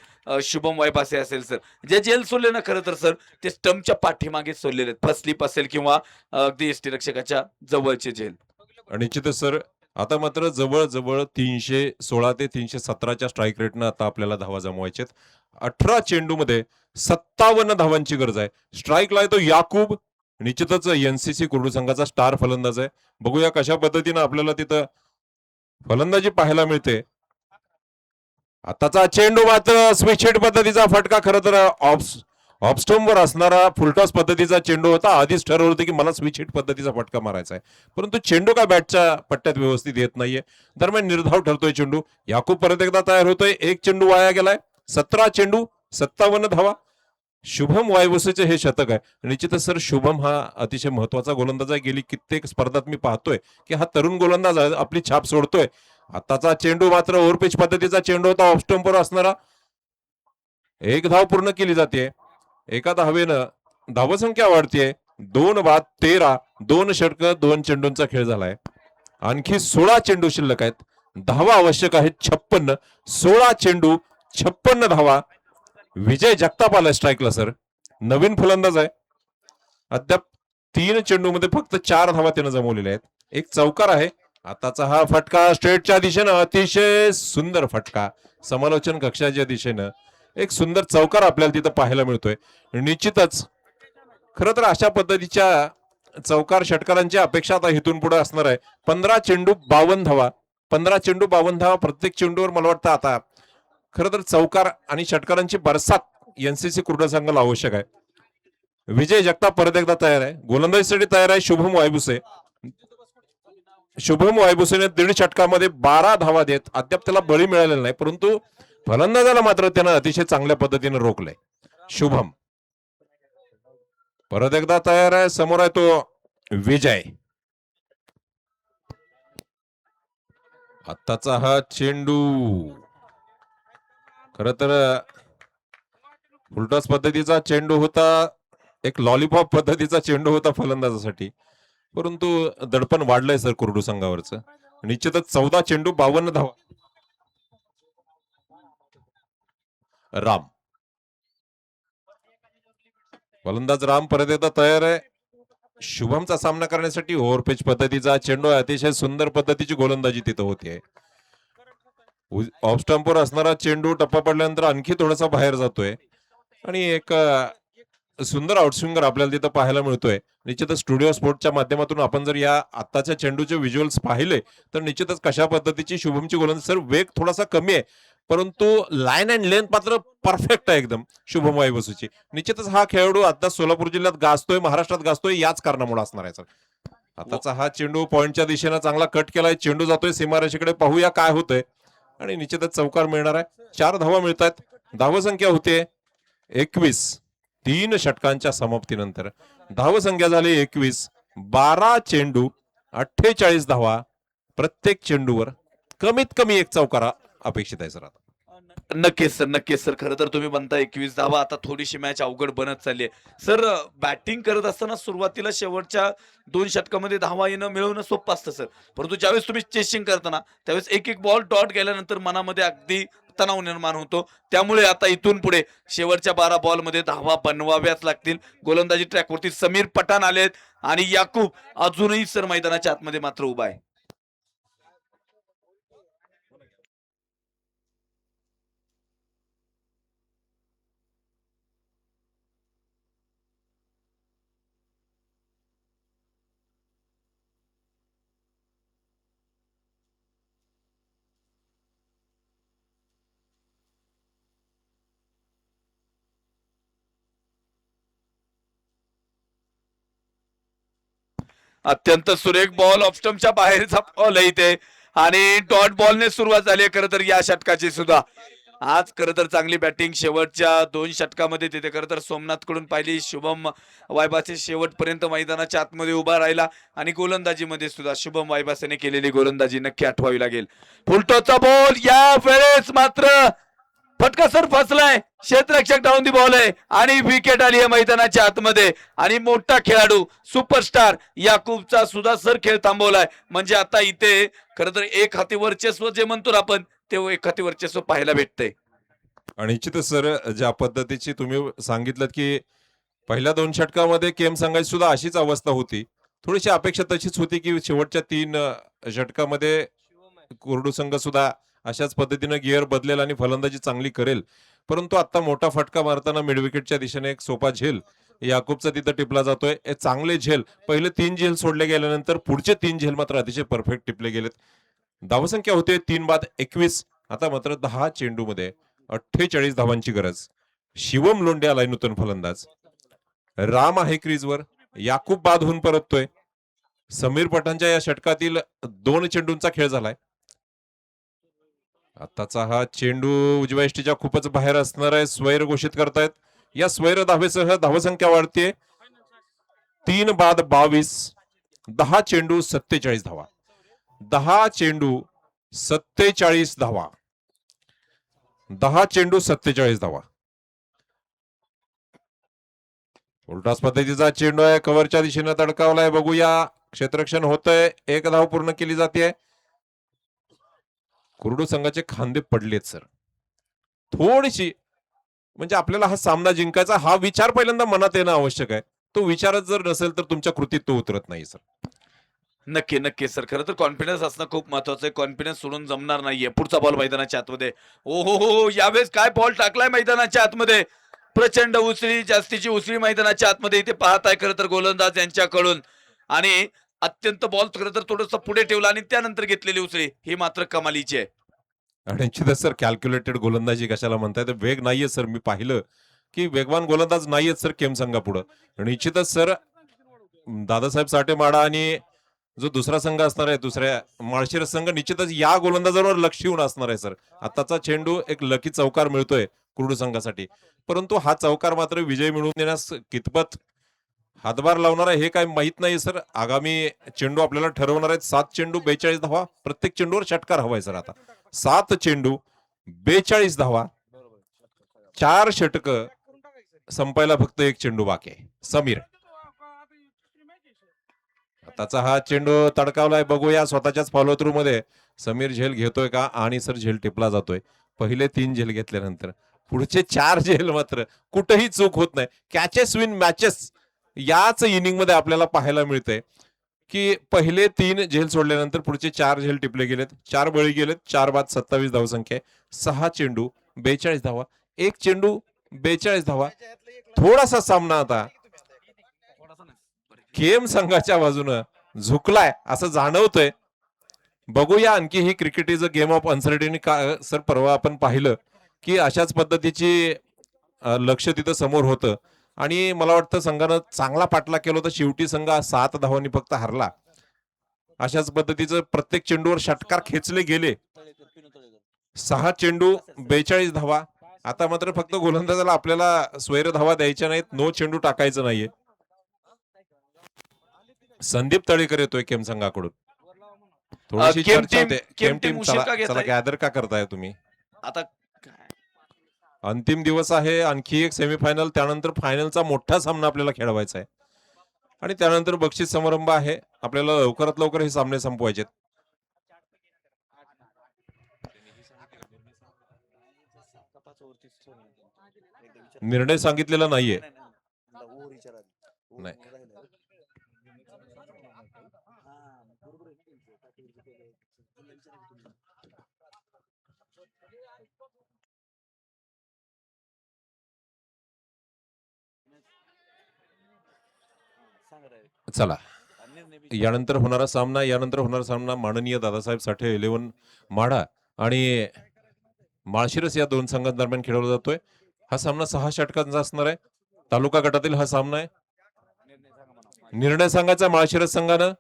शुभम वायबासे असेल सर, जे जेल सोडले ना खरं तर सर ते स्टंपच्या पाठीमागे सोडलेले आहेत, फर्स्ट स्लिप असेल किंवा अगदी यष्टीरक्षकाच्या जवळचे झेल. निश्चितच सर, आता मात्र जवळजवळ 316 ते 317च्या स्ट्राईक रेटनं आता आपल्याला धावा जमवायचेत. 18 चेंडूमध्ये 57 धावांची गरज आहे. स्ट्राईकला आहे तो याकूब, निश्चितच एनसीसी कुर्डू संघाचा स्टार फलंदाज आहे. बघूया कशा पद्धतीनं आपल्याला तिथं फलंदाजी पाहायला मिळते. आताचा चेंडू मात्र स्विच हिट पद्धतीचा फटका, खरं तर ऑफस्टोमवर असणारा फुलटॉस पद्धतीचा चेंडू होता. आधीच ठरवलं होतं की मला स्विच हिट पद्धतीचा फटका मारायचा आहे, परंतु चेंडू काय बॅटच्या पट्ट्यात व्यवस्थित येत नाहीये. दरम्यान निर्धाव ठरतोय चेंडू. याकूब परत एकदा तयार होतोय. एक चेंडू वाया गेलाय. 17 चेंडू 57 धावा. शुभम वायबसेचे हे शतक आहे. निश्चितच सर, शुभम हा अतिशय महत्वाचा गोलंदाज आहे. गेली कित्येक स्पर्धात मी पाहतोय की हा तरुण गोलंदाज आहे, आपली छाप सोडतोय. आताचा चेंडू मात्र ओव्हरपिच पद्धतीचा चेंडू होता. ऑफस्टंपवर असणारा. एक धाव पूर्ण केली जाते. एका धावेनं धावसंख्या वाढतीये. 2 बाद 13, 2 षटकं 2 चेंडूंचा खेळ झालाय. आणखी 16 चेंडू शिल्लक आहेत. धावा आवश्यक आहेत 56. 16 चेंडू 56 धावा. विजय जगताप आलाय स्ट्राईकला सर, नवीन फलंदाज आहे. अद्याप 3 चेंडूमध्ये फक्त 4 धावा त्यानं जमवलेल्या आहेत. एक चौकार आहे. आताचा हा फटका स्ट्रेटच्या दिशेनं, अतिशय सुंदर फटका, समालोचन कक्षाच्या दिशेनं एक सुंदर चौकार आपल्याला तिथं पाहायला मिळतोय. निश्चितच खरं तर अशा पद्धतीच्या चौकार षटकारांची अपेक्षा आता इथून पुढे असणार आहे. 15 चेंडू 52 धावा. 15 चेंडू 52 धावा. प्रत्येक चेंडूवर मला वाटतं आता खरं तर चौकार आणि षटकारांची बरसात एनसीसी क्रीडा संघाला आवश्यक आहे. विजय जगताप परत एकदा तयार आहे. गोलंदाजीसाठी तयार आहे शुभम वायबुसे. शुभम वायबुसेने 1.5 षटकामध्ये 12 धावा देत अद्याप त्याला बळी मिळालेला नाही, परंतु फलंदाजाला मात्र त्यानं अतिशय चांगल्या पद्धतीने रोखलंय. शुभम परत एकदा तयार आहे. समोर आहे तो विजय. आत्ताचा हा चेंडू खर तर फुलटॉस पद्धतीचा चेंडू होता. एक लॉलीपॉप पद्धतीचा चेंडू होता फलंदाजासाठी, परंतु दडपण वाढलंय सर कुर्डू संघावरचं. निश्चितच 14 चेंडू 52 धावा. राम, फलंदाज राम परत एकदा तयार आहे. शुभमचा सामना करण्यासाठी ओव्हरपिच पद्धतीचा चेंडू आहे. अतिशय सुंदर पद्धतीची गोलंदाजी तिथं होतीये. ऑफ स्टंपवर असणारा चेंडू टप्पा पडल्यानंतर आणखी थोडासा बाहेर जातोय आणि एक सुंदर आउटस्विंगर आपल्याला तिथं पाहायला मिळतोय. निश्चितच स्टुडिओ स्पोर्टच्या माध्यमातून आपण जर या आताच्या चेंडूचे व्हिज्युअल्स पाहिले तर निश्चितच कशा पद्धतीची शुभमची गोलंदाजी. सर वेग थोडासा कमी आहे, परंतु लाईन अँड लेंथ मात्र परफेक्ट आहे एकदम शुभम वायबसूची. निश्चितच हा खेळाडू आता सोलापूर जिल्ह्यात गाजतोय, महाराष्ट्रात गाजतोय, याच कारणामुळे असणार आहे सर. आताचा हा चेंडू पॉइंटच्या दिशेनं चांगला कट केलाय. चेंडू जातोय सीमारेषेकडे, पाहूया काय होतंय. आणि निश्चितच चौकार मिळणार आहे. 4 धावा मिळत आहेत. धावसंख्या होते 21. 3 षटकांच्या समाप्तीनंतर धावसंख्या झाली 21. 12 चेंडू 48 धावा. प्रत्येक चेंडूवर कमीत कमी एक चौकार अपेक्षित आहे सर. आता नक्कीच सर, नक्कीच सर. खरं तर तुम्ही म्हणता 21 धावा, आता थोडीशी मॅच अवघड बनत चालली आहे सर. बॅटिंग करत असताना सुरुवातीला शेवटच्या 2 षटकामध्ये धावा येणं मिळवणं सोपं असतं सर, परंतु ज्यावेळेस तुम्ही चेसिंग करताना त्यावेळेस एक एक बॉल डॉट गेल्यानंतर मनामध्ये अगदी तणाव निर्माण होतो. त्यामुळे आता इथून पुढे शेवटच्या 12 बॉलमध्ये धावा बनवाव्याच लागतील. गोलंदाजी ट्रॅकवरती समीर पठाण आलेत आणि याकूब अजूनही सर मैदानाच्या आतमध्ये मात्र उभा आहे. अत्यंत सुरेख बॉल, ऑफस्टंपच्या बाहेरचा बॉल आहे इथे आणि डॉट बॉलने सुरुवात झाली आहे खरं तर या षटकाची सुद्धा. आज खरं तर चांगली बॅटिंग शेवटच्या 2 षटकामध्ये तिथे खरं तर सोमनाथ कडून पाहिली. शुभम वायबासे शेवटपर्यंत मैदानाच्या आतमध्ये उभा राहिला आणि गोलंदाजीमध्ये सुद्धा शुभम वायबासेने केलेली गोलंदाजी नक्की आठवावी लागेल. फुलटॉसचा बॉल या वेळेस मात्र फटका सर फसलाय, क्षेत्ररक्षक डाऊन दी बॉल आहे आणि विकेट आली आहे मैदानाच्या आतमध्ये. आणि मोठा खेळाडू सुपरस्टार याकूबचा सुद्धा सर खेळ थांबवलाय. म्हणजे आता इथे खरं तर एक हाती वर्चस्व जे म्हणतो ना आपण, ते एक हाती वर्चस्व पाहायला भेटतंय. आणि निश्चितच सर, ज्या पद्धतीची तुम्ही सांगितलं की पहिल्या 2 षटकामध्ये केम संघाची सुद्धा अशीच अवस्था होती. थोडीशी अपेक्षा तशीच होती की शेवटच्या 3 षटकामध्ये कोरडू संघ सुद्धा अशाच पद्धतीनं गिअर बदलेल आणि फलंदाजी चांगली करेल. परंतु आता मोठा फटका मारताना मिडविकेटच्या दिशेने एक सोपा झेल याकूबचा तिथं टिपला जातोय. हे चांगले झेल, पहिले 3 झेल सोडले गेल्यानंतर पुढचे 3 झेल मात्र अतिशय परफेक्ट टिपले गेलेत. धावसंख्या होते 3 बाद 21. आता मात्र 10 चेंडूमध्ये 48 धावांची गरज. शिवम लोंढे आलाय नूतन फलंदाज. राम आहे क्रीजवर. याकूब बाद होऊन परततोय. समीर पठाणच्या या षटकातील 2 चेंडूंचा खेळ झालाय. आताचा हा चेंडू उजव्या यष्टीच्या खूपच बाहेर असणार आहे. स्वैर घोषित करतायत. या स्वैर धावेसह धावसंख्या वाढते. 3 बाद 22. 10 चेंडू 47 धावा. 10 चेंडू 47 धावा. 10 चेंडू 47 धावा. उलटास पद्धतीचा चेंडू आहे, कव्हरच्या दिशेने तडकावलाय. बघूया, क्षेत्ररक्षण होतंय. 1 धाव पूर्ण केली जाते. कुर्डू संघाचे खांदे पडलेत सर. थोडीशी म्हणजे आपल्याला हा सामना जिंकायचा, हा विचार पहिल्यांदा मनात येणं आवश्यक आहे. तो विचारच जर नसेल तर तुमच्या कृतीत तो उतरत नाही सर. नक्की नक्की सर, खरं तर कॉन्फिडन्स असणं खूप महत्वाचं आहे. कॉन्फिडन्स सोडून जमणार नाहीये. पुढचा बॉल मैदानाच्या आतमध्ये. ओ हो हो, यावेळेस काय बॉल टाकलाय मैदानाच्या आतमध्ये. प्रचंड उसळी, जास्तीची उसळी मैदानाच्या आतमध्ये इथे पाहताय खरं तर गोलंदाज यांच्याकडून. आणि अत्यंत बॉल खरं तर थोडस पुढे ठेवला आणि त्यानंतर घेतलेली उसळी ही मात्र कमालीची आहे. आणि निश्चितच सर, कॅल्क्युलेटेड गोलंदाजी कशाला म्हणताय, तर वेग नाहीये सर. मी पाहिलं की वेगवान गोलंदाज नाहीयेत सर केम संघापुढं. निश्चितच सर, दादासाहेब साठेमाडा आणि जो दुसरा संघ असणार आहे, दुसऱ्या माळशिरस संघ, निश्चितच या गोलंदाजांवर लक्ष येऊन असणार आहे सर. आताचा चेंडू एक लकी चौकार मिळतोय कुर्डू संघासाठी. परंतु हा चौकार मात्र विजय मिळवून देण्यास कितपत हातभार लावणार आहे हे काय माहित नाही सर. आगामी चेंडू आपल्याला ठरवणार आहेत. 7 चेंडू 42 धावा. प्रत्येक चेंडूवर षटकार हवाय सर. आता 7 चेंडू 42 धावा. 4 षटक संपायला फक्त 1 चेंडू बाकी आहे. समीर, आताचा हा चेंडू तडकावलाय. बघूया स्वतःच्याच फॉलो थ्रू मध्ये समीर झेल घेतोय का, आणि सर झेल टिपला जातोय. पहिले 3 झेल घेतल्यानंतर पुढचे 4 झेल मात्र कुठेही चूक होत नाही. कॅचेस विन मॅचेस याच इनिंग मध्ये आपल्याला पाहायला मिळतंय की पहिले 3 झेल सोडल्यानंतर पुढचे 4 झेल टिपले गेलेत. 4 बळी गेलेत. 4 बाद 27 धावसंख्या. 6 चेंडू 42 धावा. 1 चेंडू 42 धावा. थोडासा सामना आता केम संघाच्या बाजूनं झुकलाय असं जाणवतंय. बघूया, आणखी ही cricket is a game of uncertainty का सर. परवा आपण पाहिलं की अशाच पद्धतीची लक्ष तिथं समोर होतं आणि मला वाटतं संघानं चांगला पाठलाग केला होता. शेवटी संघ 7 धावांनी फक्त हरला. अशाच पद्धतीचं प्रत्येक चेंडूवर षटकार खेचले गेले. 6 चेंडू 42 धावा. आता मात्र फक्त गोलंदाजाला आपल्याला स्वैर धावा द्यायच्या नाहीत. नो चेंडू टाकायचं नाहीये. संदीप तळेकर येतोय केम संघाकडून. थोडीशी केम चर्चा टीम- होते. केम केम टीम टीम उशीर का चला घेताय? गॅदर का करताय तुम्ही? आता अंतिम दिवस आहे. आणखी एक सेमीफायनल, त्यानंतर फायनलचा मोठा सामना आपल्याला खेळवायचा आहे आणि त्यानंतर बक्षीस समारंभ आहे. आपल्याला लवकरात लवकर हे सामने संपवायचे. निर्णय सांगितलेला नाहीये. नाही. चला, यानंतर होणारा सामना माननीय दादासाहेब साठे 11 माढा आणि माळशिरस या 2 संघांदरम्यान खेळवला जातोय. हा सामना 6 षटकांचा असणार आहे. तालुका गटातील हा सामना आहे. निर्णय संघाचा माळशिरस संघानं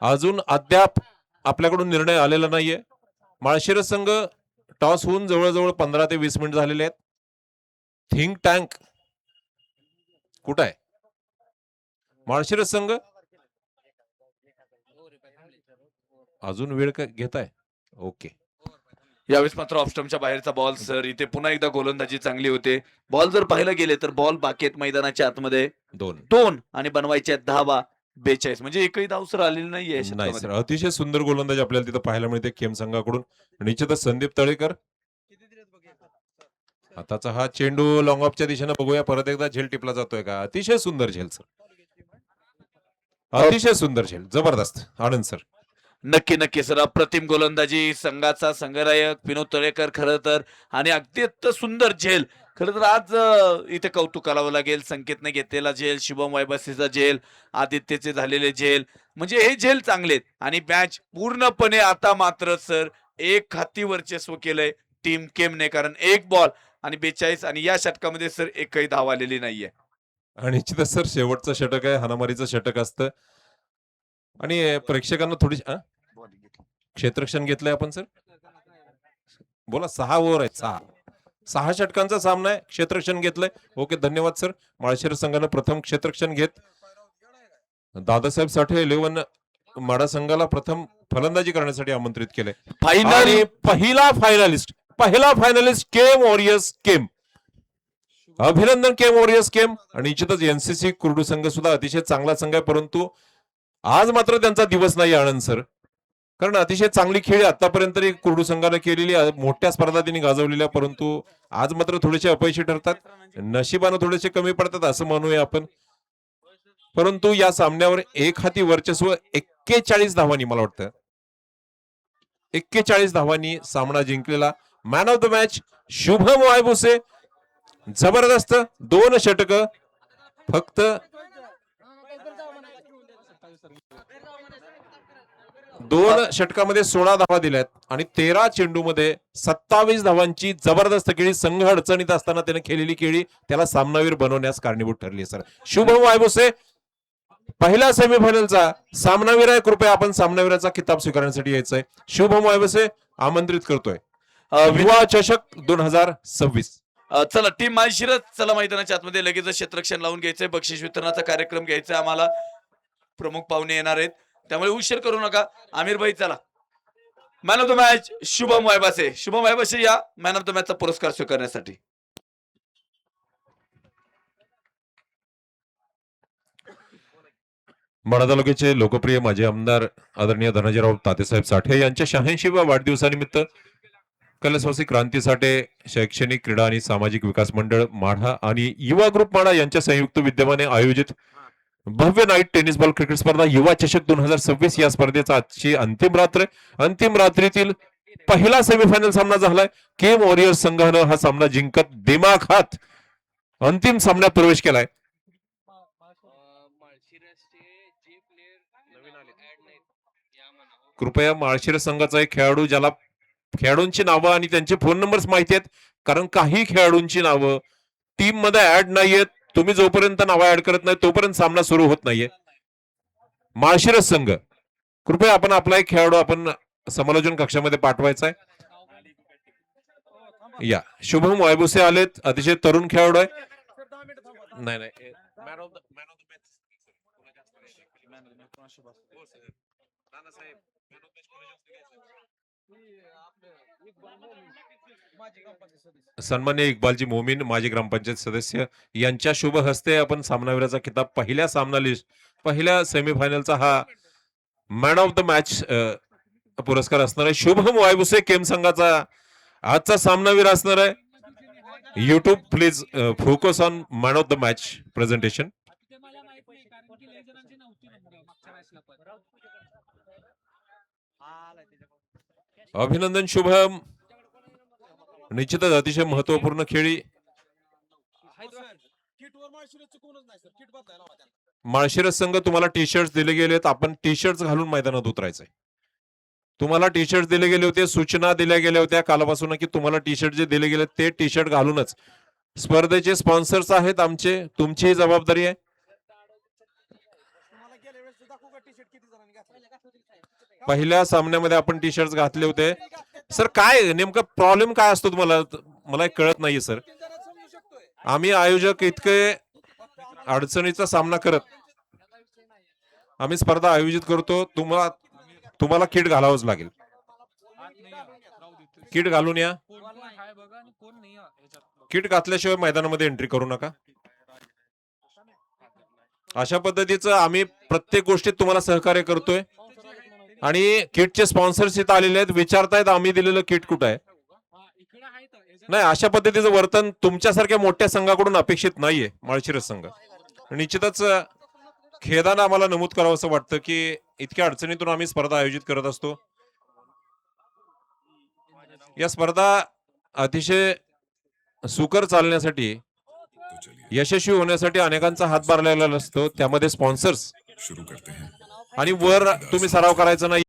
अजून अद्याप आपल्याकडून निर्णय आलेला नाहीये. माळशिरस संघ टॉस होऊन जवळजवळ 15 ते 20 मिनिट झालेले आहेत. थिंक टँक कुठं आहे? माळशिरस संघ अजून वेळ घेताय? ओके. यावेळेस मात्र ऑफस्टमच्या बाहेरचा बॉल सर. इथे पुन्हा एकदा गोलंदाजी चांगली होते. बॉल जर पाहायला गेले तर बॉल बाकी आहेत मैदानाच्या आतमध्ये 2 आणि बनवायचे आहेत 10 42, म्हणजे एकही धाव सर आलेली नाहीये नाही षटकामध्ये. सर, अतिशय सुंदर गोलंदाजी आपल्याला तिथं पाहायला मिळते केम संघाकडून. निश्चितच संदीप तळेकर. आताचा हा चेंडू लॉंग ऑफच्या दिशेने बघूया, परत एकदा झेल टिपला जातोय का. अतिशय सुंदर झेल सर, अतिशय सुंदर झेल, जबरदस्त आनंद सर. नक्की नक्की सर, अप्रतिम गोलंदाजी संघाचा संघनायक विनोद तळेकर खरं तर, आणि अत्यंत सुंदर झेल. खरं तर आज इथे कौतुक करावं लागेल. संकेतने घेतलेला झेल, शुभम वायबसेचा झेल, आदित्यचे झालेले झेल, म्हणजे हे झेल चांगलेत. आणि मॅच पूर्णपणे आता मात्र सर एक हाती वर्चस्व केलंय टीम केमने, कारण 1 बॉल आणि 42, आणि या षटकामध्ये सर एकही धाव आलेली नाहीये. आणि निश्चितच सर शेवटचं षटक आहे, हाणामारीचं षटक असतं. आणि प्रेक्षकांना थोडी क्षेत्ररक्षण घेतलंय आपण सर. बोला, 6 ओव्हर आहेत, 6 षटकांचा सामना आहे, क्षेत्ररक्षण घेतलंय. ओके, धन्यवाद सर. माळशिरस संघानं प्रथम क्षेत्ररक्षण घेत दादासाहेब साठे 11 माडा संघाला प्रथम फलंदाजी करण्यासाठी आमंत्रित केले. फायनल पहिला फायनलिस्ट केम वॉरियर्स केम. अभिनंदन केम वॉरियर्स केम. आणि निश्चितच एनसीसी कुर्डू संघ सुद्धा अतिशय चांगला संघ आहे, परंतु आज मात्र त्यांचा दिवस नाही आनंद सर, कारण अतिशय चांगली खेळी आतापर्यंत कुर्डू संघाने केलेली, मोठ्या स्पर्धा त्यांनी गाजवलेल्या, परंतु आज मात्र थोडेसे अपयशी ठरतात, नशिबानं थोडेसे कमी पडतात असं म्हणूया आपण. परंतु या सामन्यावर एक हाती वर्चस्व 41 धावांनी, मला वाटतं 41 धावांनी सामना जिंकलेला. Man of the match Shubham Waybuse. जबरदस्त 2 षटक, फक्त 2 षटकामध्ये 16 धावा दिल्यात आणि 13 चेंडूमध्ये 27 धावांची जबरदस्त खेळी. संघ अडचणीत असताना त्याने खेळलेली खेळी त्याला सामनावीर बनवण्यास कारणीभूत ठरली सर. शुभम वायबुसे पहिल्या सेमीफायनलचा सामनावीर आहे. कृपया आपण सामनावीराचा किताब स्वीकारण्यासाठी यायचंय. शुभम वायबुसे आमंत्रित करतोय. युवा चषक 2026. चला टीम माळशिरस, चला मैदानाच्या आतमध्ये लगेच क्षेत्ररक्षण लावून घ्यायचंय. बक्षीस वितरणाचा कार्यक्रम घ्यायचा आम्हाला. प्रमुख पाहुणे येणार आहेत, त्यामुळे उशीर करू नका. आमिर भाई चला. Man of the match Shubham Waybase. Shubham Waybase या मॅन ऑफ द मॅचचा पुरस्कार स्वीकारण्यासाठी. माढा तालुक्याचे लोकप्रिय माजी आमदार आदरणीय धनाजीराव तातेसाहेब साठे यांच्या 86व्या वाढदिवसानिमित्त कैलासवासी क्रांती साठे शैक्षणिक, क्रीडा आणि सामाजिक विकास मंडळ माढा आणि युवा ग्रुप माढा यांच्या संयुक्त विद्यमाने आयोजित भव्य नाईट टेनिस बॉल क्रिकेट स्पर्धा युवा चषक 2026 या स्पर्धेचा आजची अंतिम रात्र. अंतिम रात्रीतील पहिला सेमीफायनल सामना झालाय. केम वॉरियर्स संघानं हा सामना जिंकत दिमाखात अंतिम सामन्यात प्रवेश केलाय. कृपया माळशिरस संघाचा एक खेळाडू, ज्याला खेळाडूंची नावं आणि त्यांचे फोन नंबर्स माहिती आहेत, कारण काही खेळाडूंची नावं टीम मध्ये ऍड नाहीयेत. तुम्ही जोपर्यंत नावं ऍड करत नाही तोपर्यंत सामना सुरू होत नाहीये. माळशिरस संघ, कृपया आपण आपला एक खेळाडू आपण समालोचन कक्षामध्ये पाठवायचा आहे. या शुभम वायबुसे आलेत, अतिशय तरुण खेळाडू आहे. नाही सन्मान्य इक्बालजी मोमीन, माजी ग्रामपंचायत सदस्य, यांच्या शुभ हस्ते आपण सामनावीराचा किताब, पहिल्या सेमीफायनलचा हा मॅन ऑफ द मॅच पुरस्कार असणार आहे. शुभम वायबुसे केम संघाचा आजचा सामनावीर असणार आहे. YouTube please focus on man of the match presentation. अभिनंदन शुभम. निश्चितच अतिशय महत्वपूर्ण खेळी. माळशिरस संघ, तुम्हाला टी शर्ट दिले गेलेत, आपण टी शर्ट घालून मैदानात उतरायचंय. तुम्हाला टी शर्ट दिले गेले होते, सूचना दिल्या गेल्या होत्या कालपासून की तुम्हाला टी शर्ट जे दिले गेले ते टी शर्ट घालूनच. स्पर्धेचे स्पॉन्सर्स आहेत आमचे, तुमची जबाबदारी आहे. पहिल्या सामन्यामध्ये आपण टी शर्ट घातले होते. सर काय नेमका प्रॉब्लेम काय असतो तुम्हाला, मला कळत नाहीये सर. आम्ही आयोजक इतके अडचणीचा सामना करत आम्ही स्पर्धा आयोजित करतो, तुम्हाला किट घालावंच लागेल. किट घालून या. किट घातल्याशिवाय मैदानामध्ये एंट्री करू नका. अशा पद्धतीचं आम्ही प्रत्येक गोष्टीत तुम्हाला सहकार्य करतोय आणि किटचे स्पॉन्सर्स इथं आलेले आहेत, विचारतायत आम्ही दिलेलं किट कुठं आहे. नाही, अशा पद्धतीचं वर्तन तुमच्यासारख्या मोठ्या संघाकडून अपेक्षित नाहीये. माळशिरस संघ निश्चितच खेदानं आम्हाला नमूद करावं असं वाटतं की इतक्या अडचणीतून आम्ही स्पर्धा आयोजित करत असतो. या स्पर्धा अतिशय सुकर चालण्यासाठी, यशस्वी होण्यासाठी अनेकांचा हातभार लागलेला असतो. त्यामध्ये स्पॉन्सर्स आणि वर तुम्ही सराव करायचा नाही.